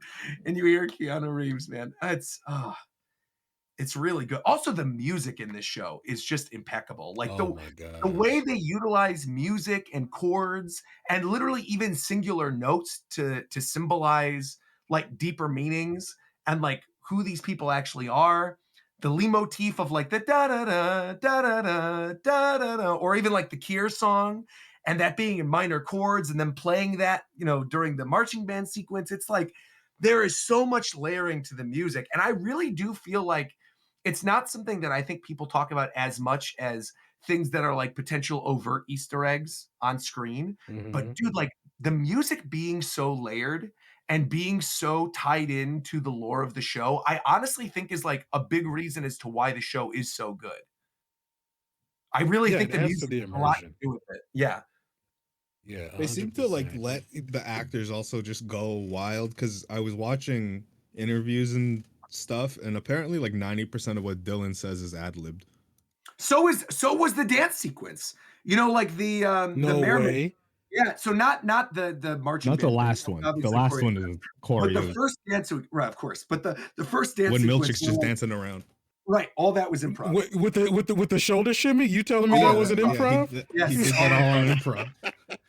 and you hear Keanu Reeves, man. It's really good. Also, the music in this show is just impeccable. Like the way they utilize music and chords and literally even singular notes to symbolize like deeper meanings and like who these people actually are. The leitmotif of like the da da da da da da da da da, or even like the Kier song, and that being in minor chords and then playing that, during the marching band sequence. It's like there is so much layering to the music. And I really do feel like it's not something that I think people talk about as much as things that are like potential overt Easter eggs on screen. But dude, like the music being so layered and being so tied into the lore of the show, I honestly think is like a big reason as to why the show is so good. I really think the music has a lot to do with it. Yeah. Yeah. They seem to like let the actors also just go wild, because I was watching interviews and stuff, and apparently like 90% of what Dylan says is ad-libbed. So was the dance sequence. You know, like the No mermaid. way. Yeah, so not the marching Not the band, last one. The obviously last choreographed. one is But the choreo. first dance, right, of course. But the first dance When sequence, Milchik's just dancing around. right, all that was improv. With the shoulder shimmy, you telling me Oh, that wasn't yeah, improv? He did that all on improv.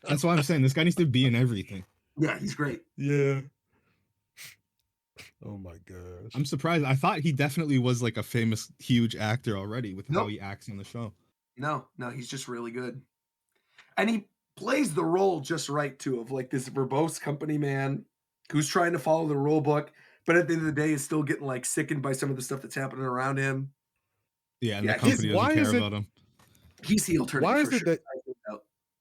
That's why I'm saying this guy needs to be in everything. Yeah, he's great. Yeah. Oh my gosh. I'm surprised. I thought he definitely was like a famous, huge actor already with how Nope. he acts on the show. No, he's just really good. And he plays the role just right too, of like this verbose company man who's trying to follow the rule book, but at the end of the day is still getting like sickened by some of the stuff that's happening around him. Yeah, and Yeah, the company why doesn't is care it- about him. He's heel turning Why for is it sure. that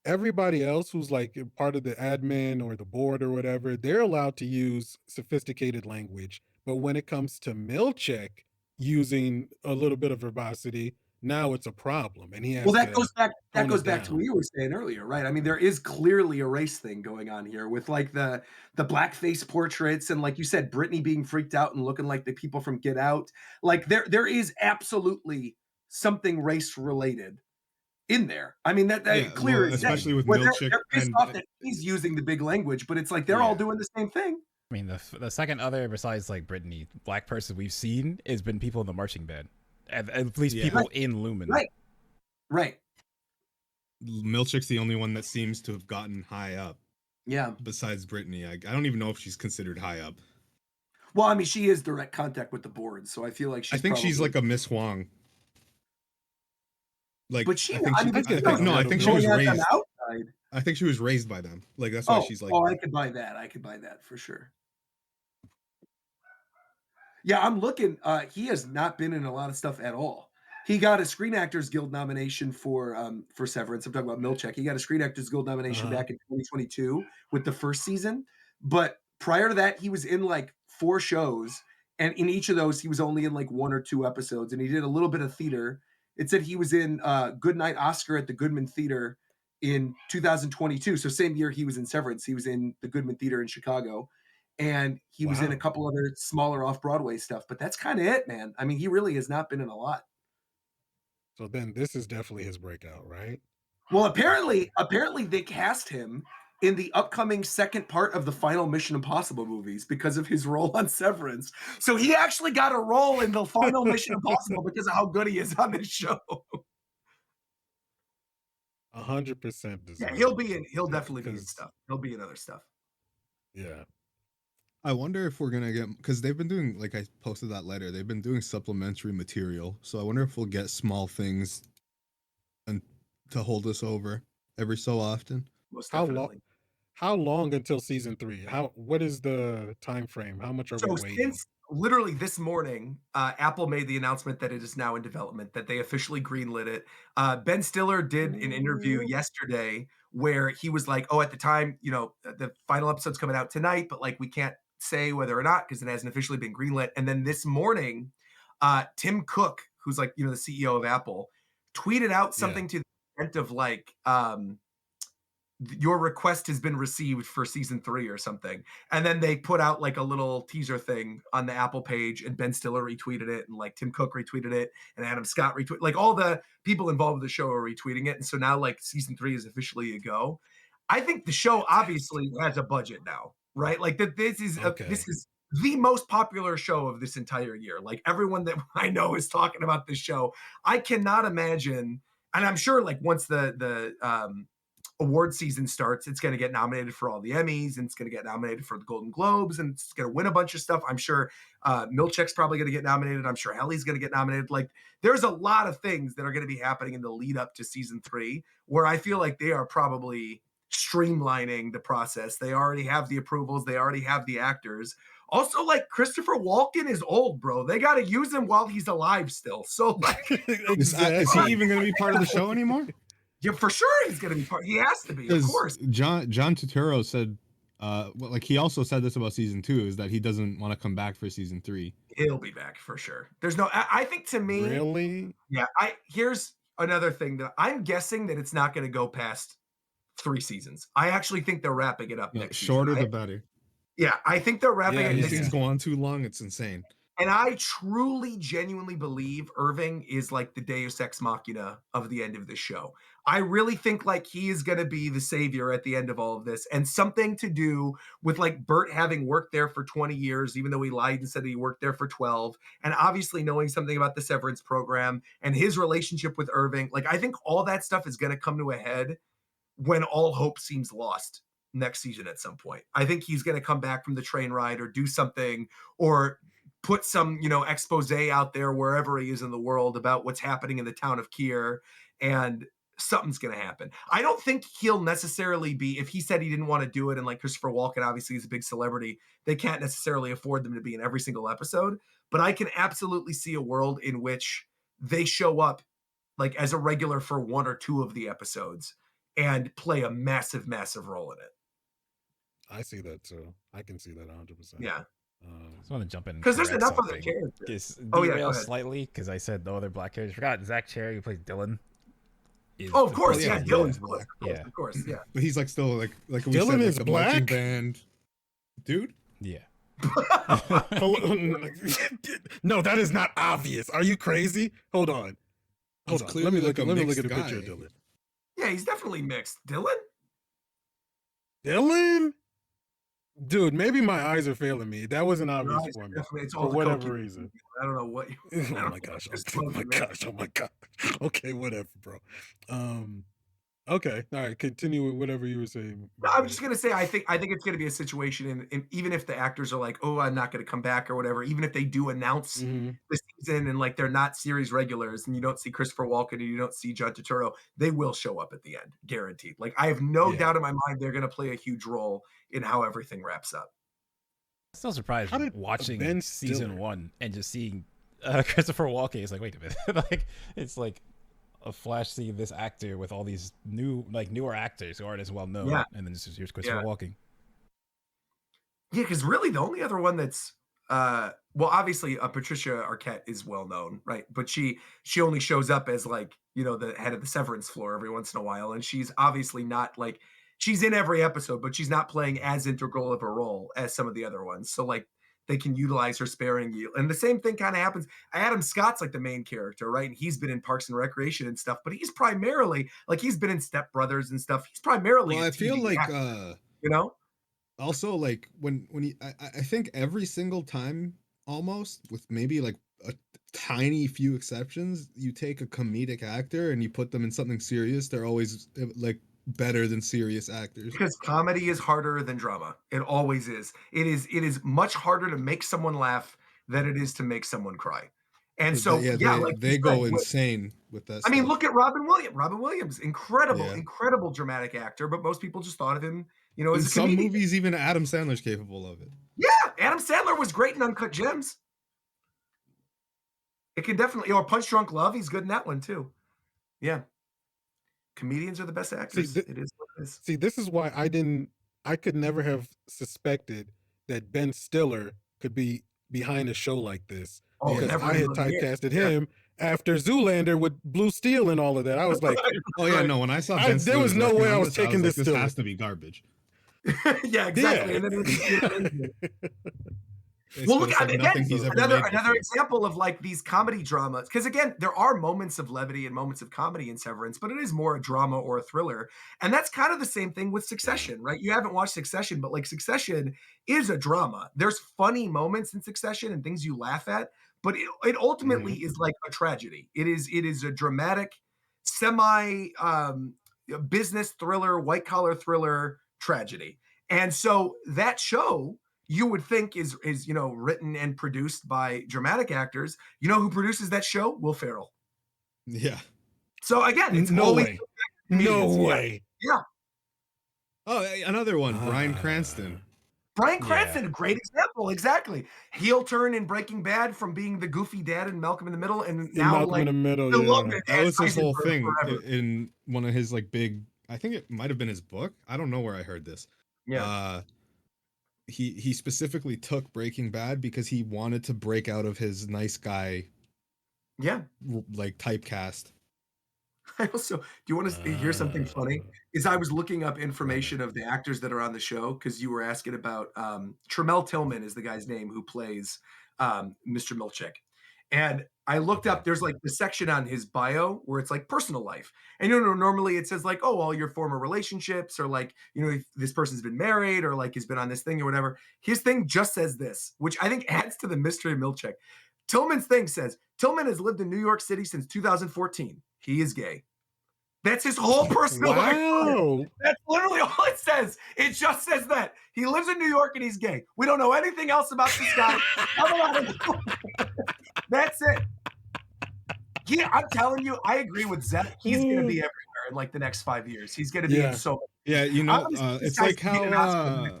everybody else who's like part of the admin or the board or whatever, they're allowed to use sophisticated language, but when it comes to Milchik using a little bit of verbosity, now it's a problem, and he has Well, that to goes back. That tone goes it back to down. what you were saying earlier, right? I mean, there is clearly a race thing going on here with like the blackface portraits, and like you said, Britney being freaked out and looking like the people from Get Out. Like there is absolutely something race related in there. I mean, that Yeah, clear well, as day. especially with Where Milchik they're pissed and- off that he's using the big language, but it's like they're all Yeah. doing the same thing. I mean, the second other besides like Brittany, black person we've seen has been people in the marching band, at least Yeah. people Right. in Lumen. Right. Milchik's the only one that seems to have gotten high up Yeah. besides Brittany. I don't even know if she's considered high up. Well, I mean, she is direct contact with the board, so I feel like she's. I think she's probably- like a Miss Huang. Like, But she. I think I she, mean, I but think, she's no, I not think she was going at them raised. outside. I think she was raised by them. Like that's why she's like. I could buy that. I could buy that for sure. Yeah, I'm looking. He has not been in a lot of stuff at all. He got a Screen Actors Guild nomination for Severance. I'm talking about Milchik. He got a Screen Actors Guild nomination back in 2022 with the first season. But prior to that, he was in like 4 shows, and in each of those, he was only in like 1 or 2 episodes. And he did a little bit of theater. It said he was in Goodnight Oscar at the Goodman Theater in 2022. So same year he was in Severance. He was in the Goodman Theater in Chicago. And he was in a Wow. couple other smaller off-Broadway stuff, but that's kind of it, man. I mean, he really has not been in a lot. So then this is definitely his breakout, right? Well, apparently they cast him in the upcoming second part of the final Mission Impossible movies because of his role on Severance. So he actually got a role in the final Mission Impossible because of how good he is on this show. 100% Yeah, deserved. he'll definitely be in 'cause- stuff. He'll be in other stuff. Yeah. I wonder if we're gonna get, because they've been doing, like I posted that letter, they've been doing supplementary material. So I wonder if we'll get small things and to hold us over every so often. Most How definitely. long? How long until season 3? What is the time frame? How much are So we waiting? since literally this morning, Apple made the announcement that it is now in development, that they officially greenlit it. Ben Stiller did an interview yesterday where he was like, "Oh, at the time, the final episode's coming out tonight, but like we can't say whether or not because it hasn't officially been greenlit." And then this morning, Tim Cook, who's like the CEO of Apple, tweeted out something to the extent of like, your request has been received for season 3 or something. And then they put out like a little teaser thing on the Apple page, and Ben Stiller retweeted it, and like Tim Cook retweeted it, and Adam Scott retweeted, like all the people involved with the show are retweeting it. And so now like season 3 is officially a go. I think the show obviously has a budget now, right? Like this is the most popular show of this entire year. Like everyone that I know is talking about this show. I cannot imagine, and I'm sure like once the award season starts, it's going to get nominated for all the Emmys, and it's going to get nominated for the Golden Globes, and it's going to win a bunch of stuff. I'm sure Milchik's probably going to get nominated. I'm sure Helly's going to get nominated. Like there's a lot of things that are going to be happening in the lead up to season 3 where I feel like they are probably streamlining the process. They already have the approvals. They already have the actors. Also, like Christopher Walken is old, bro. They got to use him while he's alive still. So like, Is he even gonna be part of the show anymore? yeah, for sure he's going to be part. He has to be, of course. John Turturro said, like he also said this about season 2, is that he doesn't want to come back for season 3. He'll be back for sure. There's no. I think to me, Really? yeah. Here's another thing that I'm guessing that it's not going to go past 3 seasons. I actually think they're wrapping it up next Shorter season. the better. Yeah, I think they're wrapping Yeah, it These next things season. go on too long, it's insane. And I truly, genuinely believe Irving is like the Deus Ex Machina of the end of the show. I really think like he is going to be the savior at the end of all of this, and something to do with like Burt having worked there for 20 years, even though he lied and said he worked there for 12, and obviously knowing something about the Severance program and his relationship with Irving. Like, I think all that stuff is going to come to a head when all hope seems lost next season at some point. I think he's going to come back from the train ride or do something, or put some, expose out there wherever he is in the world about what's happening in the town of Kier, and something's going to happen. I don't think he'll necessarily be, if he said he didn't want to do it, and like Christopher Walken obviously is a big celebrity, they can't necessarily afford them to be in every single episode, but I can absolutely see a world in which they show up like as a regular for one or two of the episodes and play a massive, massive role in it. I see that too. I can see that 100%. Yeah. I just want to jump in because there's enough other characters. Just Oh, yeah, derail go ahead. slightly because I said no other black characters. Forgot Zach Cherry, who plays Dylan. Oh, of course, yeah, yeah, Dylan's Dylan, of course, Yeah. of course, yeah. But he's like still like we Dylan said, like, is the marching black? band dude. Yeah. No, that is not obvious. Are you crazy? Hold on. He's Hold on. clearly Let me look like at a a picture of mixed Dylan. Yeah, he's definitely mixed. Dylan? Dylan? Dude, maybe my eyes are failing me. That wasn't Your obvious eyes for are me. definitely- it's For all the whatever cocaine. reason. I don't know what. Oh my gosh. Just Oh my smoking, man. gosh. Oh my god. Okay, whatever, bro. Okay. All right, continue with whatever you were saying. No, I was just gonna say, I think it's gonna be a situation, and even if the actors are like, "Oh, I'm not gonna come back" or whatever, even if they do announce Mhm. the season and like they're not series regulars, and you don't see Christopher Walken and you don't see John Turturro, they will show up at the end, guaranteed. Like, I have no Yeah. doubt in my mind they're gonna play a huge role in how everything wraps up. Still surprised How did watching Ben season Stiller- 1 and just seeing Christopher Walken. It's like, wait a minute, like it's like a flash seeing this actor with all these newer actors who aren't as well known, Yeah. and then just here's Christopher Yeah. Walken. Yeah, because really the only other one that's well, obviously Patricia Arquette is well known, right? But she only shows up as like, the head of the Severance floor every once in a while. And she's obviously not like, she's in every episode, but she's not playing as integral of a role as some of the other ones. So like they can utilize her sparingly. And the same thing kind of happens. Adam Scott's like the main character, right? And he's been in Parks and Recreation and stuff, but he's primarily like, he's been in Step Brothers and stuff. He's primarily Well, a I feel TV like actor, also like when he I think every single time almost, with maybe like a tiny few exceptions, you take a comedic actor and you put them in something serious, they're always like better than serious actors. Because comedy is harder than drama. It always is. It is much harder to make someone laugh than it is to make someone cry. And But so, they, like they you go said, insane with that I mean, stuff. look at Robin Williams. Robin Williams, incredible, Yeah. incredible dramatic actor, but most people just thought of him, In as a some comedian. movies, even Adam Sandler's capable of it. Yeah, Adam Sandler was great in Uncut Gems. It can definitely, or Punch Drunk Love, he's good in that one too. Yeah. Comedians are the best actors. It is what it is. See, this is why I could never have suspected that Ben Stiller could be behind a show like this. Oh, Because never I had in a million years. typecasted Yeah. him after Zoolander with Blue Steel and all of that. I was like, Oh yeah, no. When I saw Ben there was Stiller's no working way I on was taking like, this this Stiller. has to be garbage. Yeah, exactly. Yeah. And then it was, It's well, just look, like again, nothing he's ever another made before. example of like these comedy dramas. Because again, there are moments of levity and moments of comedy in Severance, but it is more a drama or a thriller. And that's kind of the same thing with Succession, right? You haven't watched Succession, but like Succession is a drama. There's funny moments in Succession and things you laugh at, but it ultimately is like a tragedy. It is a dramatic, semi business thriller, white collar thriller tragedy. And so that show, you would think is written and produced by dramatic actors. You know who produces that show? Will Ferrell. Yeah. So again, it's No always way. No comedians. way. Yeah. Oh, another one, Bryan Cranston. Bryan Cranston, a great example. Exactly. Heel turn in Breaking Bad from being the goofy dad in Malcolm in the Middle, and now Malcolm like in the Middle. beloved Yeah. That as was his whole Heisenberg thing forever. in one of his like big. I think it might have been his book. I don't know where I heard this. Yeah. He specifically took Breaking Bad because he wanted to break out of his nice guy Yeah. like typecast. I also, do you want to hear something funny? Is I was looking up information of the actors that are on the show because you were asking about Tremel Tillman is the guy's name who plays Mr. Milchik. And I looked up, there's like the section on his bio where it's like personal life. And normally it says like, oh, all your former relationships, or like, if this person's been married or like has been on this thing or whatever. His thing just says this, which I think adds to the mystery of Milchik. Tillman's thing says, Tillman has lived in New York City since 2014. He is gay. That's his whole personal life. That's literally all it says. It just says that. He lives in New York and he's gay. We don't know anything else about this guy. That's it. I'm telling you, I agree with Zeth. He's going to be everywhere in like the next 5 years. He's going to be in so Yeah, it's like how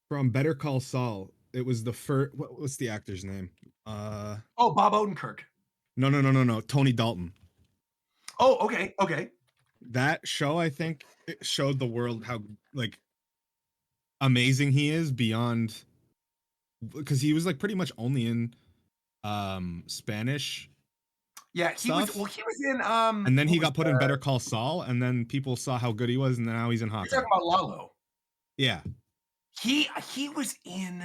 from Better Call Saul, it was the first. What's the actor's name? Bob Odenkirk. No. Tony Dalton. Oh, okay. That show, I think, it showed the world how like amazing he is beyond, because he was like pretty much only in Spanish. Yeah, he was in and then he got put in Better Call Saul, and then people saw how good he was, and now he's in hockey. You're talking about Lalo. Yeah. He was in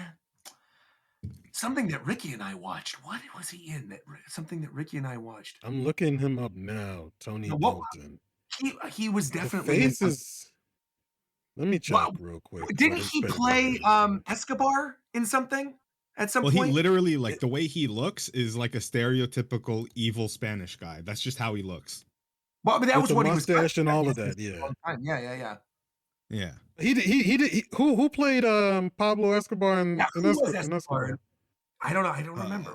something that Ricky and I watched. What was he in? Something that Ricky and I watched. I'm looking him up now. Tony Dalton. He was definitely. The faces. Let me check real quick. Didn't he play Escobar in something at some point? Well, he literally, like, the way he looks is like a stereotypical evil Spanish guy. That's just how he looks. Well, I mean, that was what he was. Mustache and all of that. Yeah. He did. Who played Pablo Escobar in Escobar? I don't know. I don't remember.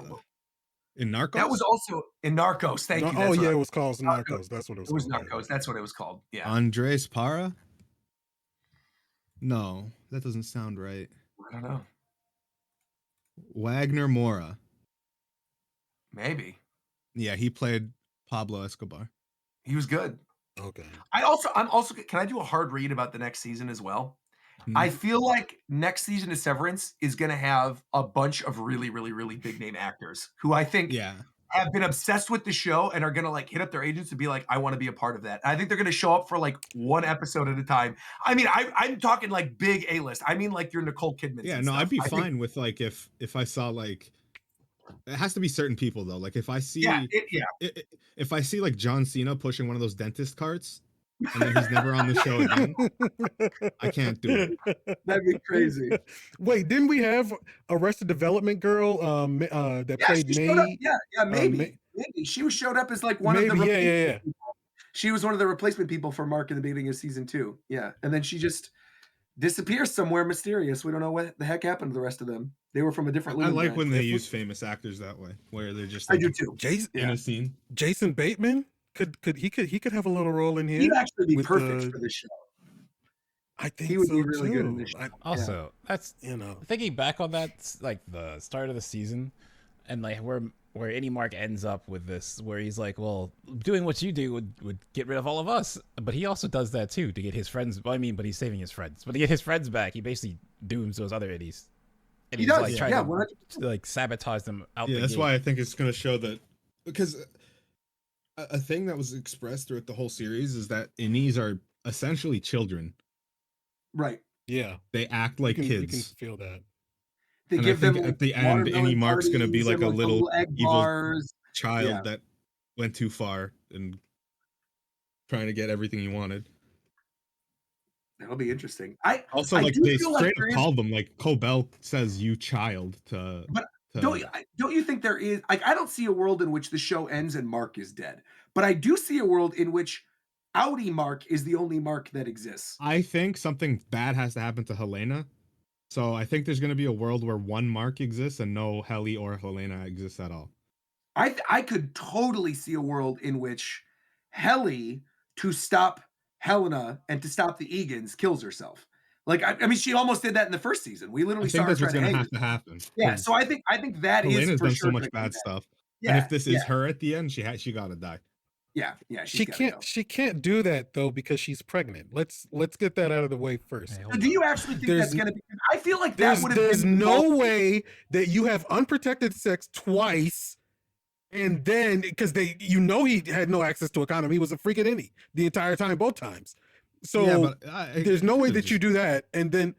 In Narcos? That was also in Narcos. Thank you. Oh, yeah, it was called Narcos. That's what it was. It was Narcos. That's what it was called. Yeah. Andres Parra? No, that doesn't sound right. I don't know. Wagner Mora. Maybe. Yeah, he played Pablo Escobar. He was good. Okay. I'm also. Can I do a hard read about the next season as well? I feel like next season of Severance is going to have a bunch of really, really, really big name actors who I think have been obsessed with the show and are going to like hit up their agents and be like, I want to be a part of that. And I think they're going to show up for like one episode at a time. I mean, I'm talking like big A-list. I mean, like your Nicole Kidman. Yeah, no, I'd be fine with like if I saw like, it has to be certain people though. Like if I see, if I see like John Cena pushing one of those dentist carts, and then he's never on the show again, I can't do it. That'd be crazy. Wait, didn't we have Arrested Development girl that played May? Maybe she showed up as like one of the replacement people. She was one of the replacement people for Mark in the beginning of season 2. Yeah, and then she just disappears somewhere mysterious. We don't know what the heck happened to the rest of them. They were from a different. I like when they use famous actors that way, where they're just. Like, I do too. In a scene. Jason Bateman. Could he have a little role in here? He'd actually be perfect for the show. I think he would be really good in this show. Also, that's thinking back on that, like the start of the season, and like where Innie Mark ends up with this, where he's like, well, doing what you do would get rid of all of us, but he also does that too to get his friends. Well, I mean, but he's saving his friends. But to get his friends back, he basically dooms those other idiots. And he's like trying to like sabotage them out. Yeah, that's why I think it's going to show that, because a thing that was expressed throughout the whole series is that Innies are essentially children. Right. Yeah. They act like kids. You can feel that. They give them at the end, Innie Mark's going to be like a little evil bars. child that went too far and trying to get everything he wanted. That'll be interesting. They straight up called them, like Cobell says, "You child." Don't you think there is, like, I don't see a world in which the show ends and Mark is dead, but I do see a world in which Outie Mark is the only Mark that exists. I think something bad has to happen to Helena. So I think there's going to be a world where one Mark exists and no Helly or Helena exists at all. I could totally see a world in which Helly, to stop Helena and to stop the Egans, kills herself. Like, I mean, she almost did that in the first season. We literally saw her trying to hang. Have to happen. Yeah, so I think that Helena's is for done sure so much bad stuff. Yeah, and if this is her at the end, she got to die. Yeah, she can't do that though because she's pregnant. Let's get that out of the way first. So do you actually think that's going to be? I feel like that would have. There's no way that you have unprotected sex twice, and then because he had no access to a condom. He was a freaking Innie the entire time, both times. So there's no way that you do that, and then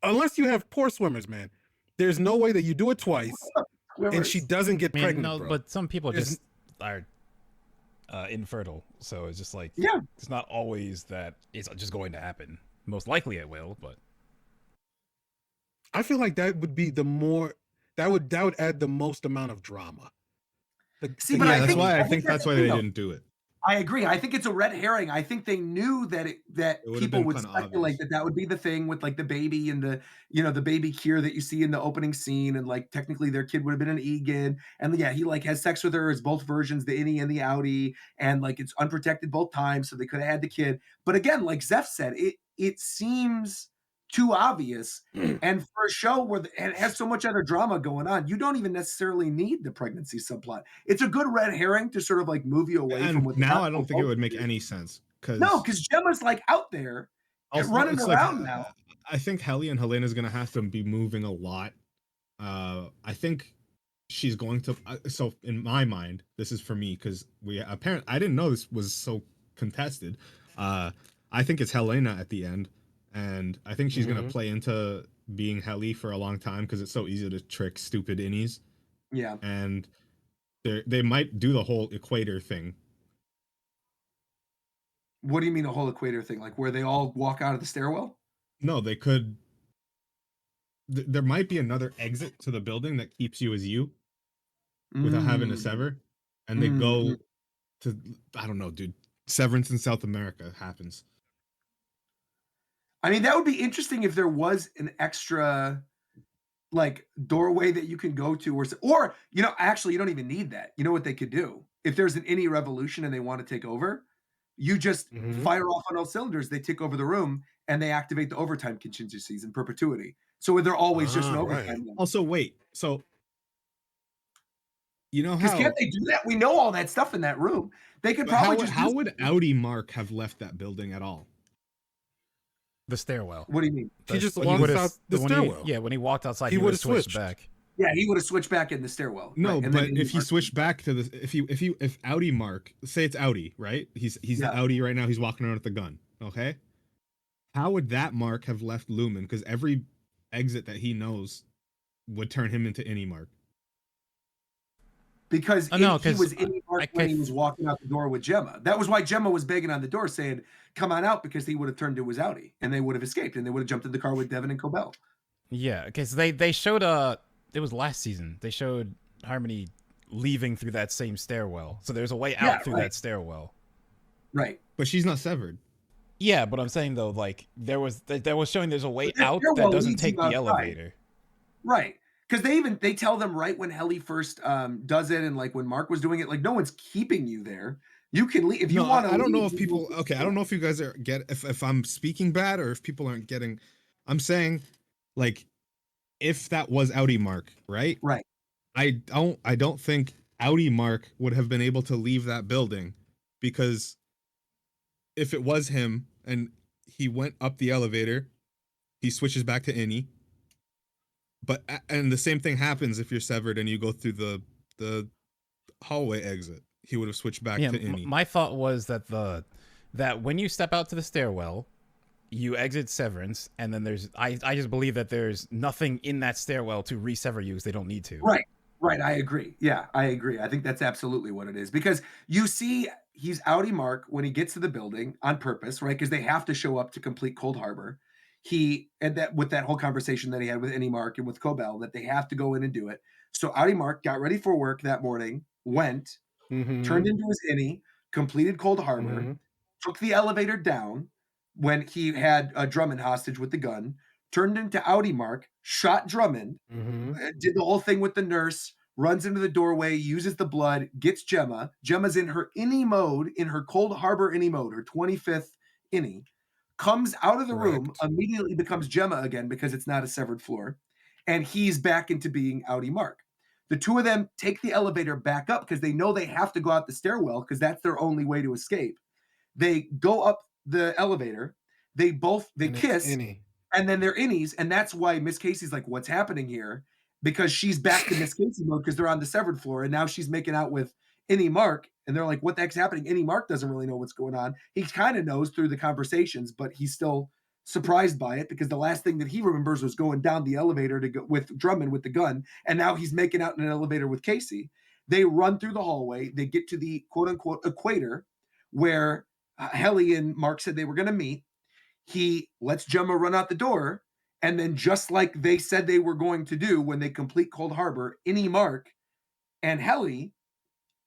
unless you have poor swimmers, man. There's no way that you do it twice and she Swimmers. doesn't get I mean, pregnant, no, bro. but some people There's- just are infertile, so it's just like, Yeah. it's not always that it's just going to happen. Most likely it will, but I feel like that would be the more that would add the most amount of drama. See, but I that's think- why I I think think that's that's the why thing, they though. didn't do it. I agree. I think it's a red herring. I think they knew that would've people been would kinda speculate obvious. that would be the thing with like the baby and the baby cure that you see in the opening scene, and like technically their kid would have been an Egan, and yeah, he like has sex with her as both versions, the Innie and the Outie, and like it's unprotected both times, so they could have had the kid. But again, like Zeph said, it seems too obvious, and for a show where it has so much other drama going on, you don't even necessarily need the pregnancy subplot. It's a good red herring to sort of like move you away from And what now I don't think it would make any sense because no, because Gemma's like out there and running around now. I think Helly and Helena's gonna have to be moving a lot. I think she's going to. So in my mind, this is for me because I didn't know this was so contested. I think it's Helena at the end, and I think she's gonna play into being Helly for a long time because it's so easy to trick stupid innies. Yeah. And they might do the whole equator thing. What do you mean a whole equator thing? Like where they all walk out of the stairwell? No, they could. There might be another exit to the building that keeps you as you without having to sever, and they go to, I don't know, dude. Severance in South America happens. I mean, that would be interesting if there was an extra like doorway that you can go to, or actually you don't even need that. You know what they could do? If there's an Innie revolution and they want to take over, you just fire off on all cylinders, they take over the room and they activate the overtime contingencies in perpetuity. So they're always just an overtime. Right. Also, wait, so you know Because how can't they do that? We know all that stuff in that room. They could probably how would Outie Mark have left that building at all? the stairwell. What do you mean? He just He walked would've- out the when stairwell. when he walked outside, He he would would've have switched switched. back. Yeah, he would have switched back in the stairwell. No, right? And but then if he Mark- switched back to the if Outie Mark, say it's Outie, right? He's Yeah. Outie right now. He's walking around with the gun. Okay, how would that Mark have left Lumen? Because every exit that he knows would turn him into any Mark. Because Oh, no, he 'cause was in Mark I when he could- was walking out the door with Gemma. That was why Gemma was begging on the door saying, come on out, because he would have turned to his Outie and they would have escaped and they would have jumped in the car with Devin and Cobell. Yeah, because they showed it was last season. They showed Harmony leaving through that same stairwell. So there's a way out through that stairwell. Right. But she's not severed. Yeah, but I'm saying though, like there was showing there's a way But that out stairwell that doesn't leads take you the outside. elevator. Right. Because they tell them right when Helly first does it, and like when Mark was doing it, like no one's keeping you there. You can leave if you want to. I don't know if people. Okay, I don't know if you guys are if I'm speaking bad or if people aren't getting. I'm saying, like, if that was Outie Mark, right? Right. I don't think Outie Mark would have been able to leave that building, because if it was him and he went up the elevator, he switches back to Innie. And the same thing happens if you're severed and you go through the hallway exit. He would have switched back to Innie. My thought was that that when you step out to the stairwell, you exit Severance, and then I just believe that there's nothing in that stairwell to resever you because they don't need to. Right. I agree. Yeah, I agree. I think that's absolutely what it is, because you see he's Outie Mark when he gets to the building on purpose, right? Because they have to show up to complete Cold Harbor. With that whole conversation that he had with Innie Mark and with Cobell, that they have to go in and do it. So Outie Mark got ready for work that morning, went, turned into his Innie, completed Cold Harbor, took the elevator down when he had Drummond hostage with the gun, turned into Outie Mark, shot Drummond, did the whole thing with the nurse, runs into the doorway, uses the blood, gets Gemma. Gemma's in her Innie mode, in her Cold Harbor Innie mode, her 25th Innie. Comes out of the room, immediately becomes Gemma again because it's not a severed floor, and he's back into being Outie Mark. The two of them take the elevator back up because they know they have to go out the stairwell because that's their only way to escape. They go up the elevator, they kiss, and then they're Innies, and that's why Miss Casey's like, what's happening here? Because she's back to Miss Casey mode because they're on the severed floor, and now she's making out with Innie Mark, and they're like, what the heck's happening? Innie Mark doesn't really know what's going on. He kind of knows through the conversations, but he's still surprised by it because the last thing that he remembers was going down the elevator to go with Drummond with the gun, and now he's making out in an elevator with Casey. They run through the hallway. They get to the quote unquote equator where Helly and Mark said they were going to meet. He lets Gemma run out the door, and then just like they said they were going to do when they complete Cold Harbor, Innie, Mark, and Helly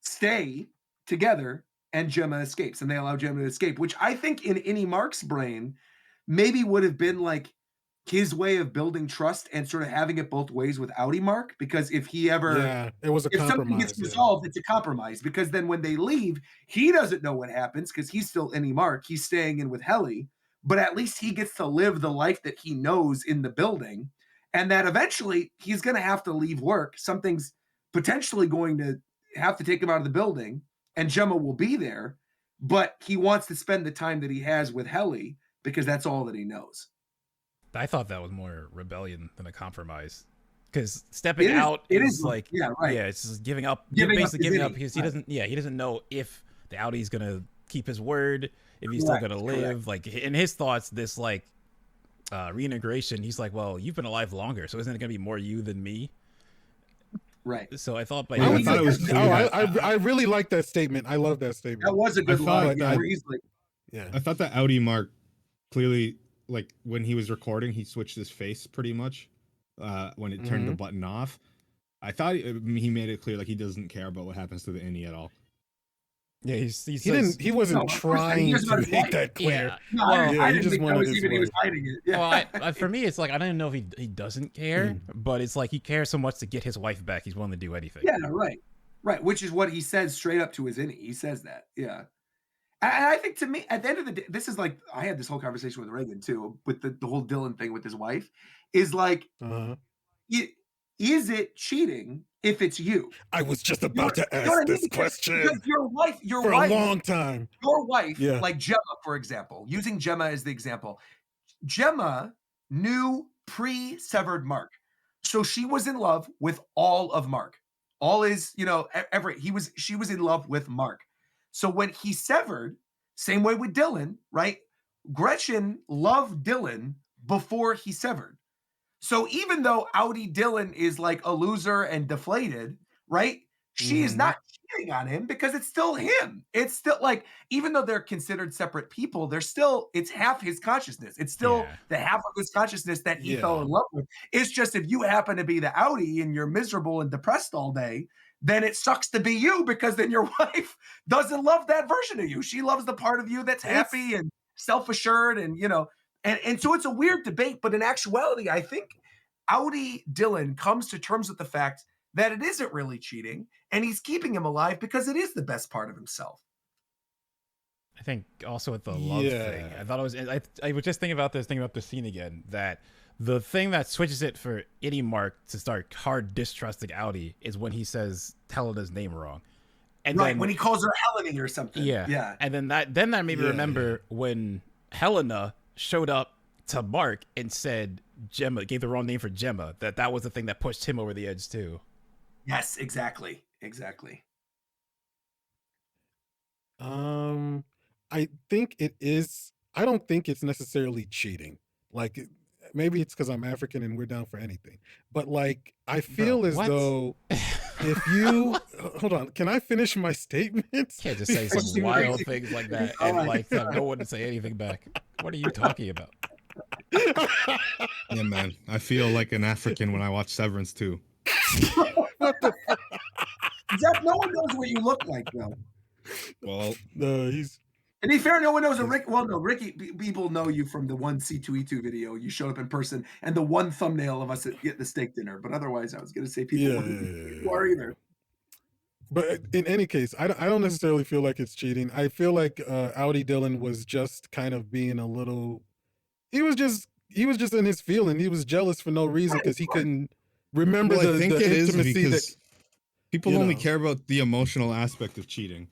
stay together, and Gemma escapes, and they allow Gemma to escape, which I think in Innie Mark's brain maybe would have been like his way of building trust and sort of having it both ways with Outie Mark, because if he ever it was a if something compromise. gets resolved, it's a compromise, because then when they leave, he doesn't know what happens because he's still Innie Mark. He's staying in with Helly, but at least he gets to live the life that he knows in the building, and that eventually he's going to have to leave work. Something's potentially going to have to take him out of the building, and Gemma will be there, but he wants to spend the time that he has with Helly because that's all that he knows. I thought that was more rebellion than a compromise, because stepping out is like, yeah, right. Yeah, it's just giving up, Giving basically up giving up Innie, because right. he doesn't know if the Outie's gonna keep his word, if he's still gonna live. Like in his thoughts, this like reintegration, he's like, well, you've been alive longer, so isn't it gonna be more you than me? Right. So I thought by I thought it was clear. I really like that statement. I love that statement. That was a good line. I thought that Outie Mark clearly, like when he was recording, he switched his face pretty much when it turned the button off. I thought he made it clear like he doesn't care about what happens to the Innie at all. Yeah, he wasn't trying to make that clear. Yeah. No, I didn't just think that wanted was his even he was wife. hiding it. Yeah. Well, for me, it's like I don't even know if he doesn't care, but it's like he cares so much to get his wife back, he's willing to do anything. Yeah, right. Which is what he says straight up to his Innie. He says that. Yeah. And I think to me, at the end of the day, this is like, I had this whole conversation with Reagan too, with the whole Dylan thing with his wife, is like, is it cheating if it's you? I was just about to ask this question. Because your wife, for a long time. Your wife, like Gemma, for example, using Gemma as the example, Gemma knew pre-severed Mark. So she was in love with all of Mark. All is, she was in love with Mark. So when he severed, same way with Dylan, right? Gretchen loved Dylan before he severed. So even though Outie Dylan is like a loser and deflated, right? She is not cheating on him because it's still him. It's still like, even though they're considered separate people, it's half his consciousness. It's still the half of his consciousness that he fell in love with. It's just if you happen to be the Outie and you're miserable and depressed all day, then it sucks to be you, because then your wife doesn't love that version of you. She loves the part of you that's happy and self-assured and, and so it's a weird debate, but in actuality, I think Outie Dylan comes to terms with the fact that it isn't really cheating, and he's keeping him alive because it is the best part of himself. I think also with the love thing, I thought it was, I was just thinking about this scene again, that the thing that switches it for Innie Mark to start hard distrusting Outie is when he says Helena's name wrong. And then, when he calls her Helene or something. Yeah. And then that made me remember when Helena showed up to Mark and said Gemma, gave the wrong name for Gemma, that was the thing that pushed him over the edge too. Yes, exactly. I think it is. I don't think it's necessarily cheating. Like, maybe it's because I'm African and we're down for anything. But like, I feel as though if you hold on, can I finish my statement? Can't just say some wild things like that and like have no one to say anything back. What are you talking about? Yeah, man. I feel like an African when I watch Severance too. What the fuck? Jeff, no one knows what you look like, though. Well, he's. To be fair, no one knows a Rick. Well, no, Ricky. People know you from the one C2E2 video. You showed up in person, and the one thumbnail of us at the steak dinner. But otherwise, I was going to say people who are either. But in any case, I don't necessarily feel like it's cheating. I feel like Outie Dylan was just kind of being a little. He was just in his feeling. He was jealous for no reason because he couldn't remember the intimacy that people only care about the emotional aspect of cheating.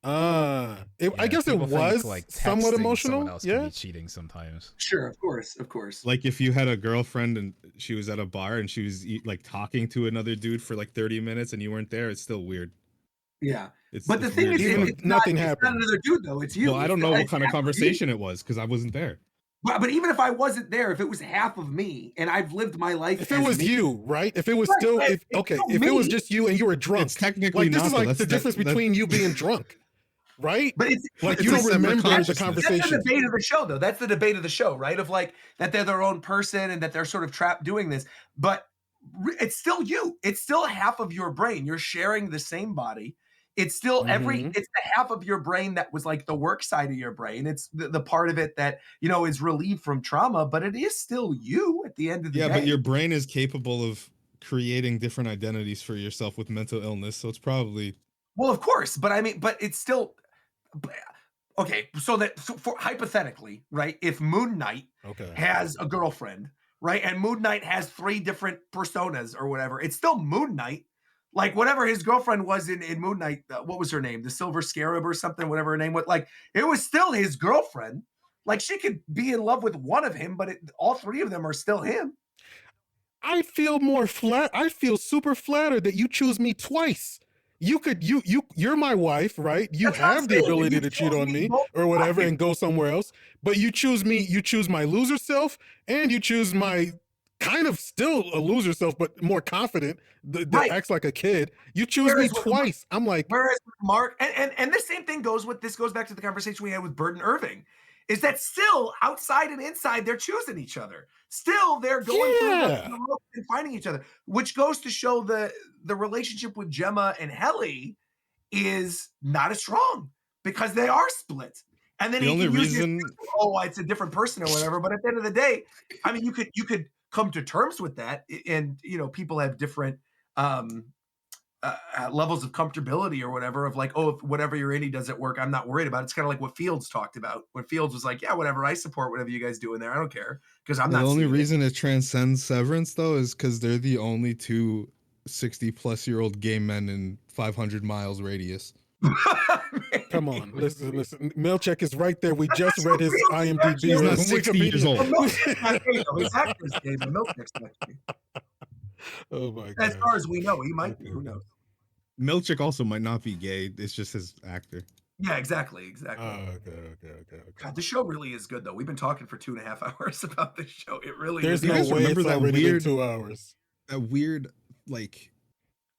I guess it was like somewhat emotional. Else can be cheating sometimes. Sure, of course. Like if you had a girlfriend and she was at a bar and she was like talking to another dude for like 30 minutes and you weren't there, it's still weird. Yeah. It's, But the it's thing weird is, Even stuff. if nothing it's not happened. another dude though. It's you. Well, I don't It's know the- what kind of it's half me. conversation it was because I wasn't there. But even if I wasn't there, if it was half of me and I've lived my life, If it as was me, you, right? If it was Right, still, right. if It's okay, still if it was me. just you and you were drunk, It's technically like this not. is though. like That's the difference between you being drunk, right? But it's Like it's you a don't separate remember the consciousness. that's the conversation. debate of the show, though. That's the debate of the show, right? Of like that they're their own person and that they're sort of trapped doing this. But it's still you. It's still half of your brain. You're sharing the same body. It's still Mhm. it's the half of your brain that was like the work side of your brain. It's the part of it that, is relieved from trauma, but it is still you at the end of the Yeah, day. but your brain is capable of creating different identities for yourself with mental illness, so it's probably Well, of course, but I mean, but it's still okay. So for hypothetically, right? If Moon Knight Okay. has a girlfriend, right, and Moon Knight has 3 different personas or whatever, it's still Moon Knight. Like whatever his girlfriend was in Moon Knight, what was her name? The Silver Scarab or something, whatever her name was. Like it was still his girlfriend. Like she could be in love with one of him, but all 3 of them are still him. I feel more flat. I feel super flattered that you choose me twice. You're my wife, right? You That's what I'm have the saying. ability You to cheat chose on me me both or whatever times. and go somewhere else. But you choose me, you choose my loser self, and you choose my kind of still a loser self, but more confident that Right. acts like a kid. You choose Whereas me with twice. I'm like, Whereas with Mark, and the same thing goes back to the conversation we had with Burt and Irving, is that still outside and inside they're choosing each other. Still they're going through Yeah. the ropes and finding each other, which goes to show the relationship with Gemma and Helly is not as strong because they are split. And then the he only can use his, reason. it's a different person or whatever. But at the end of the day, I mean, you could come to terms with that, and people have different levels of comfortability or whatever of like, oh, if whatever you're in, he doesn't work, I'm not worried about it. It's kind of like what Fields talked about when Fields was like, yeah, whatever, I support whatever you guys do in there, I don't care because I'm The not only seeing reason it transcends Severance though is because they're the only 2 60-plus-year-old gay men in 500 miles radius. it. come on, listen. Milchik is right there. We That's just not read his true. IMDb. He's not and 60 years Wikipedia. old. Well, Milchik's not gay, though. His actor's gay, but Milchik's not gay. Oh my As god. far as we know, he might be. Who knows? Milchik also might not be gay. It's just his actor. Yeah, exactly. Okay. God, the show really is good, though. We've been talking for 2.5 hours about this show. It really There's is. no guys way remember it's that already weird- been 2 hours. A weird like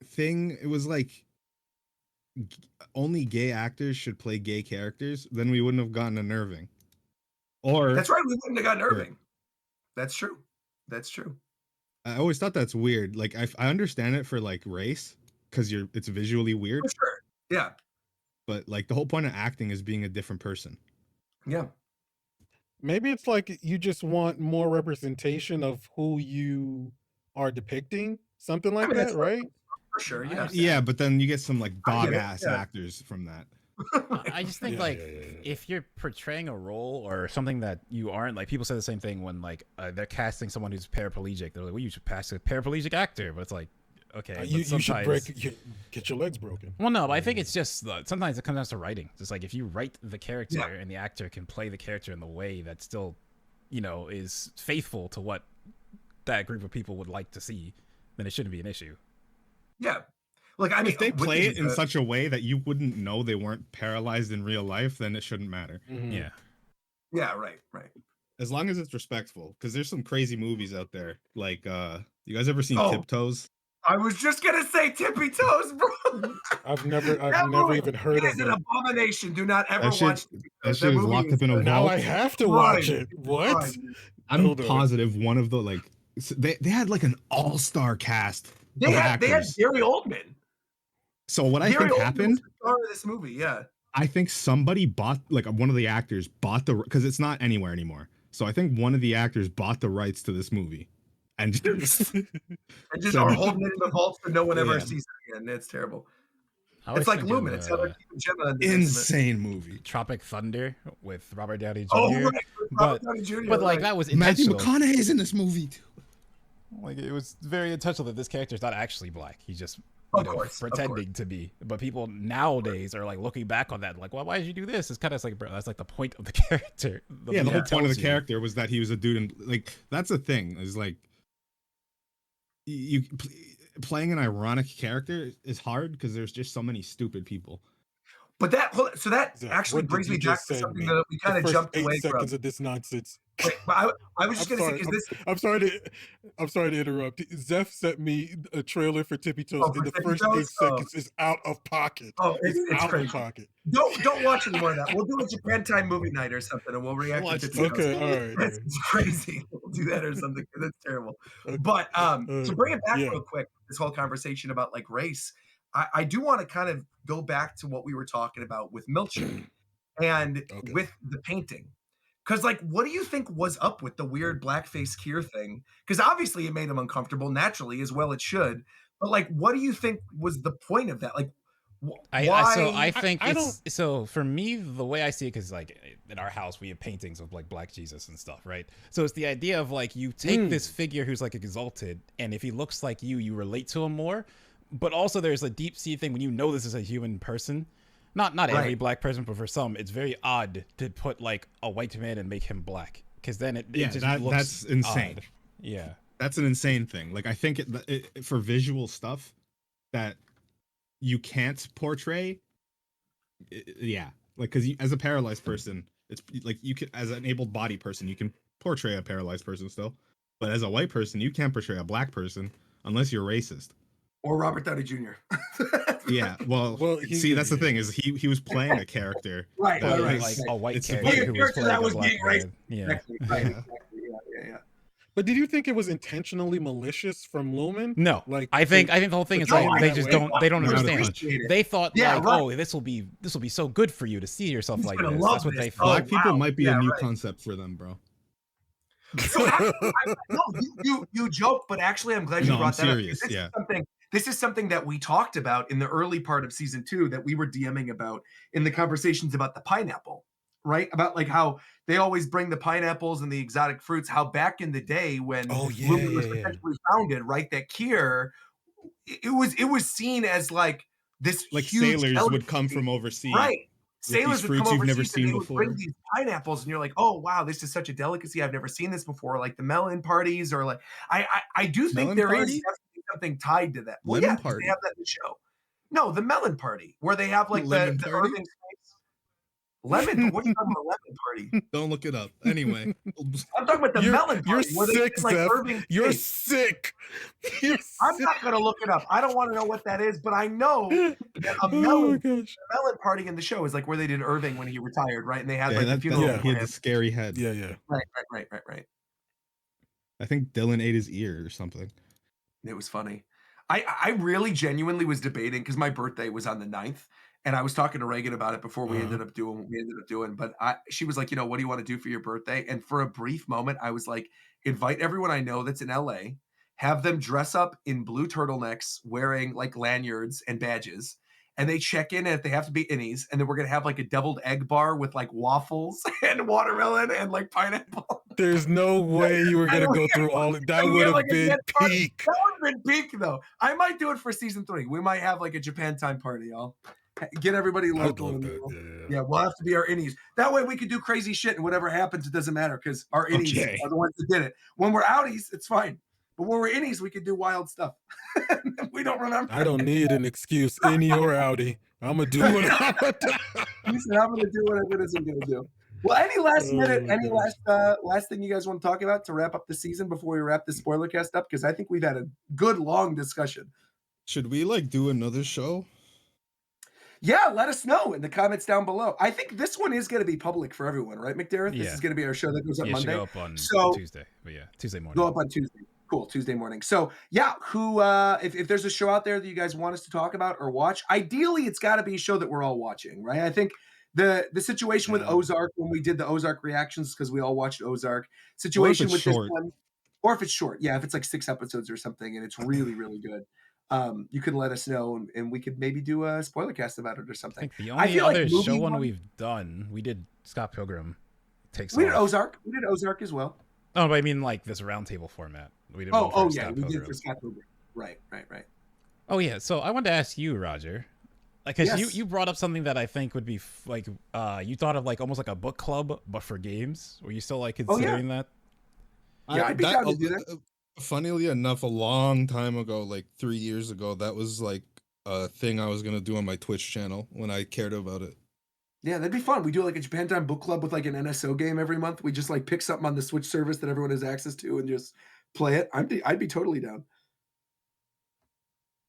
thing. It was like only gay actors should play gay characters. Then we wouldn't have gotten an Irving. Or That's right. We wouldn't have gotten Irving. That's true. That's true. I always thought that's weird. Like I understand it for like race because it's visually weird. For sure. Yeah. But like the whole point of acting is being a different person. Yeah. Maybe it's like you just want more representation of who you are depicting, something like mean, that, that's right? For sure. I Yeah. understand. Yeah, but then you get some like I get dog it, ass yeah. actors from that. I just think Yeah. if you're portraying a role or something that you aren't, like people say the same thing when like they're casting someone who's paraplegic. They're like, well, you should cast a paraplegic actor, but it's like, okay, but You should sometimes- get your legs broken. Well, no, but I think it's just sometimes it comes down to writing. It's like if you write the character Yeah. and the actor can play the character in the way that still, is faithful to what that group of people would like to see, then it shouldn't be an issue. Yeah. Like, I mean, If they with play these, it in such a way that you wouldn't know they weren't paralyzed in real life, then it shouldn't matter. Mhm. Yeah. Yeah. Right. As long as it's respectful. Because there's some crazy movies out there. Like you guys ever seen Oh. Tiptoes? I was just gonna say Tippy Toes, bro. I've never That never movie even heard is of an it. abomination. Do not ever That shit- watch Tippy That Toes. shit is movie locked up in a Now vault. I have to watch it. What? Fine. I'm Hold on. positive one of the like they had like an all-star cast They of had actors. Gary Oldman. So what I Gary think Oldman happened, was the star of this movie. Yeah. I think somebody bought like one of the actors bought the because it's not anywhere anymore. So I think one of the actors bought the rights to this movie and just And just So- are holding it in the vault so no one ever Yeah. sees it again. It's terrible. I always It's like think of, Lumen. It's how they're keeping Gemma in the basement. insane movie. Tropic Thunder with Robert Downey Jr. Oh, right. But- Robert Downey Jr., But like right. that was Matthew intentional. McConaughey's in this movie too. Like it was very intentional that this character is not actually black. He's just Of course, of pretending to be. But people nowadays are like looking back on that, like, well, why did you do this? It's kind of like, bro, that's like the point of the character. Yeah, the movie whole point of tells the you. character was that he was a dude, and like that's the thing is like you playing an ironic character is hard because there's just so many stupid people. But that Zach, actually what brings did me you back just to say to something me? that we The kind of first jumped 8 away from. seconds of this nonsense. But I was just I'm gonna say, sorry. is this I'm sorry to interrupt. Zeph sent me a trailer for Tippy Toes, for and the Tippy first Toes? 8 seconds is out of pocket. It's Out crazy. of pocket. Don't watch any more of that. We'll do a Japan Time movie night or something, and we'll react to Watch Tippy Toes. Okay, all right. That's crazy. We'll do that or something. That's terrible. Okay. But to bring it back yeah. real quick, this whole conversation about like race, I do want to kind of go back to what we were talking about with Milchik and Okay. with the painting. Because, like, what do you think was up with the weird blackface Kier thing? Because obviously it made him uncomfortable naturally, as well it should. But, like, what do you think was the point of that? Like, why? So I think I it's so for me the way I see it, because like in our house we have paintings of like Black Jesus and stuff, right? So it's the idea of like you take this figure who's like exalted, and if he looks like you relate to him more. But also there's a deep sea thing when you know this is a human person. Not every black person, but for some, it's very odd to put like a white man and make him black, because then it just looks that's insane. odd. Yeah, that's an insane thing. Like I think it for visual stuff that you can't portray. Yeah, like because as a paralyzed person, it's like you can, as an able body person, you can portray a paralyzed person still, but as a white person, you can't portray a black person unless you're racist. Or Robert Downey Jr. Yeah, well see, that's the thing is he was playing a character, right, like a white character who was playing that a was black being man. racist. Yeah. Exactly. Right. Exactly. Yeah. But did you think it was intentionally malicious from Lumen? No, like I think the whole thing is No, like I they know. just they don't understand. They thought Yeah, like, right. oh, this will be so good for you to see yourself He's like gonna this. love That's what this. they Oh, thought. Black people wow. might be Yeah, a new right. concept for them, bro. So actually, you joke, but actually, I'm glad you No, brought I'm that serious, up. yeah. This is something that we talked about in the early part of season 2 that we were DMing about in the conversations about the pineapple, right? About like how they always bring the pineapples and the exotic fruits. How back in the day when Lumen was potentially founded, right? That Kier, it was seen as like this Like huge sailors delicacy. would come from overseas, Right. with Sailors these would come fruits you've never overseas and seen they would bring before. these pineapples, and you're like, oh wow, this is such a delicacy. I've never seen this before. Like the melon parties, or like I do think Melon there is party? definitely something tied to that. Well, Lemon yeah, 'cause party. they have that in the show. No, the melon party where they have like Lemon the party? Irving snakes. Lemon. What are you talking about? Lemon party. Don't look it up. Anyway, I'm talking about the melon You're party. Where they sick, get, like Zeph. Irving You're snakes. sick. You're I'm sick. not gonna look it up. I don't want to know what that is, but I know that a Oh my melon gosh. melon party in the show is like where they did Irving when he retired, right? And they had like the funeral. yeah. he had for the him. scary head. Yeah. Right. I think Dylan ate his ear or something. It was funny. I really genuinely was debating because my birthday was on the 9th, and I was talking to Reagan about it before we ended up doing what we ended up doing. But she was like, what do you want to do for your birthday? And for a brief moment, I was like, invite everyone I know that's in LA, have them dress up in blue turtlenecks, wearing like lanyards and badges. And they check in, and if they have to be Innies, and then we're gonna have like a deviled egg bar with like waffles and watermelon and like pineapple. There's no way you were gonna go through all of that. Would have Like a been dead party. peak. That would have been peak, though. I might do it for season 3. We might have like a Japan time party, y'all. Get everybody I'd local. love in that. there. Yeah. Yeah, we'll have to be our Innies. That way we can do crazy shit, and whatever happens, it doesn't matter because our Innies Okay. are the ones that did it. When we're outies, it's fine. But when we're Innies, we can do wild stuff. We don't remember. I don't need an excuse, Innie or Outie. I'm gonna do what I'm gonna do. He said, I'm gonna do whatever it is I'm gonna do. Well, any last minute, any last thing you guys want to talk about to wrap up the season before we wrap this spoiler cast up? Because I think we've had a good long discussion. Should we like do another show? Yeah, let us know in the comments down below. I think this one is going to be public for everyone, right, McDareth? This Yeah. is going to be our show that goes up Yeah, it should Monday. go up on So- Tuesday. But yeah, Tuesday morning. Go up on Tuesday. Cool, Tuesday morning. So yeah, who if there's a show out there that you guys want us to talk about or watch, ideally it's got to be a show that we're all watching, right? I think the situation with Ozark, when we did the Ozark reactions, because we all watched Ozark, situation it's with short. this one, or if it's short, yeah, if it's like 6 episodes or something and it's really, really good. You can let us know and we could maybe do a spoiler cast about it or I something. think the I only feel like other movie show one one- we've done, we did Scott Pilgrim Takes We did Off. Ozark. We did Ozark as well. Oh, but I mean like this roundtable format. We did one for Oh Scott yeah, we did Pilgrim. for Scott Pilgrim. Right. Oh yeah, so I wanted to ask you, Roger, like, cause Yes. you brought up something that I think would be like, you thought of like almost like a book club, but for games. Were you still like yeah. considering that? Yeah, I'd be down to do that. Funnily enough, a long time ago, like 3 years ago, that was like a thing I was gonna do on my Twitch channel when I cared about it. Yeah, that'd be fun. We do like a Japan Time book club with like an NSO game every month. We just like pick something on the Switch service that everyone has access to and just play it. I'd be totally down.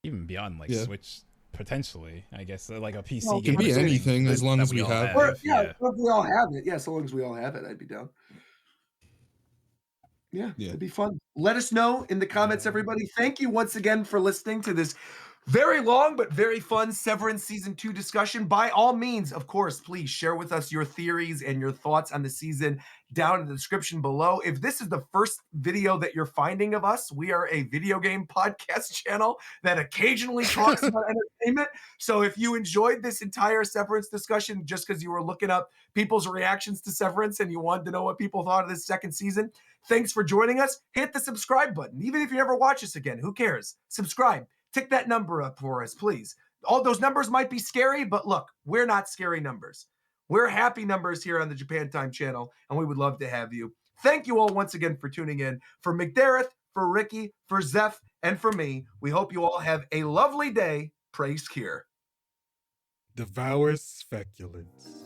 Even beyond like Yeah. Switch, potentially, I guess, like a PC Well, game. It can be or something anything as long that as we all have Or, it. yeah, as long as we all have it. Yeah, so long as we all have it, I'd be down. Yeah, Yeah. it'd be fun. Let us know in the comments, everybody. Thank you once again for listening to this very long but very fun Severance Season 2 discussion. By all means, of course, please share with us your theories and your thoughts on the season down in the description below. If this is the first video that you're finding of us, we are a video game podcast channel that occasionally talks about entertainment. So if you enjoyed this entire Severance discussion just because you were looking up people's reactions to Severance and you wanted to know what people thought of this second season, thanks for joining us. Hit the subscribe button. Even if you never watch us again, who cares? Subscribe. Tick that number up for us, please. All those numbers might be scary, but look, we're not scary numbers. We're happy numbers here on the Japan Time channel, and we would love to have you. Thank you all once again for tuning in. For McDareth, for Ricky, for Zeph, and for me, we hope you all have a lovely day. Praise Kier. Devour speculants.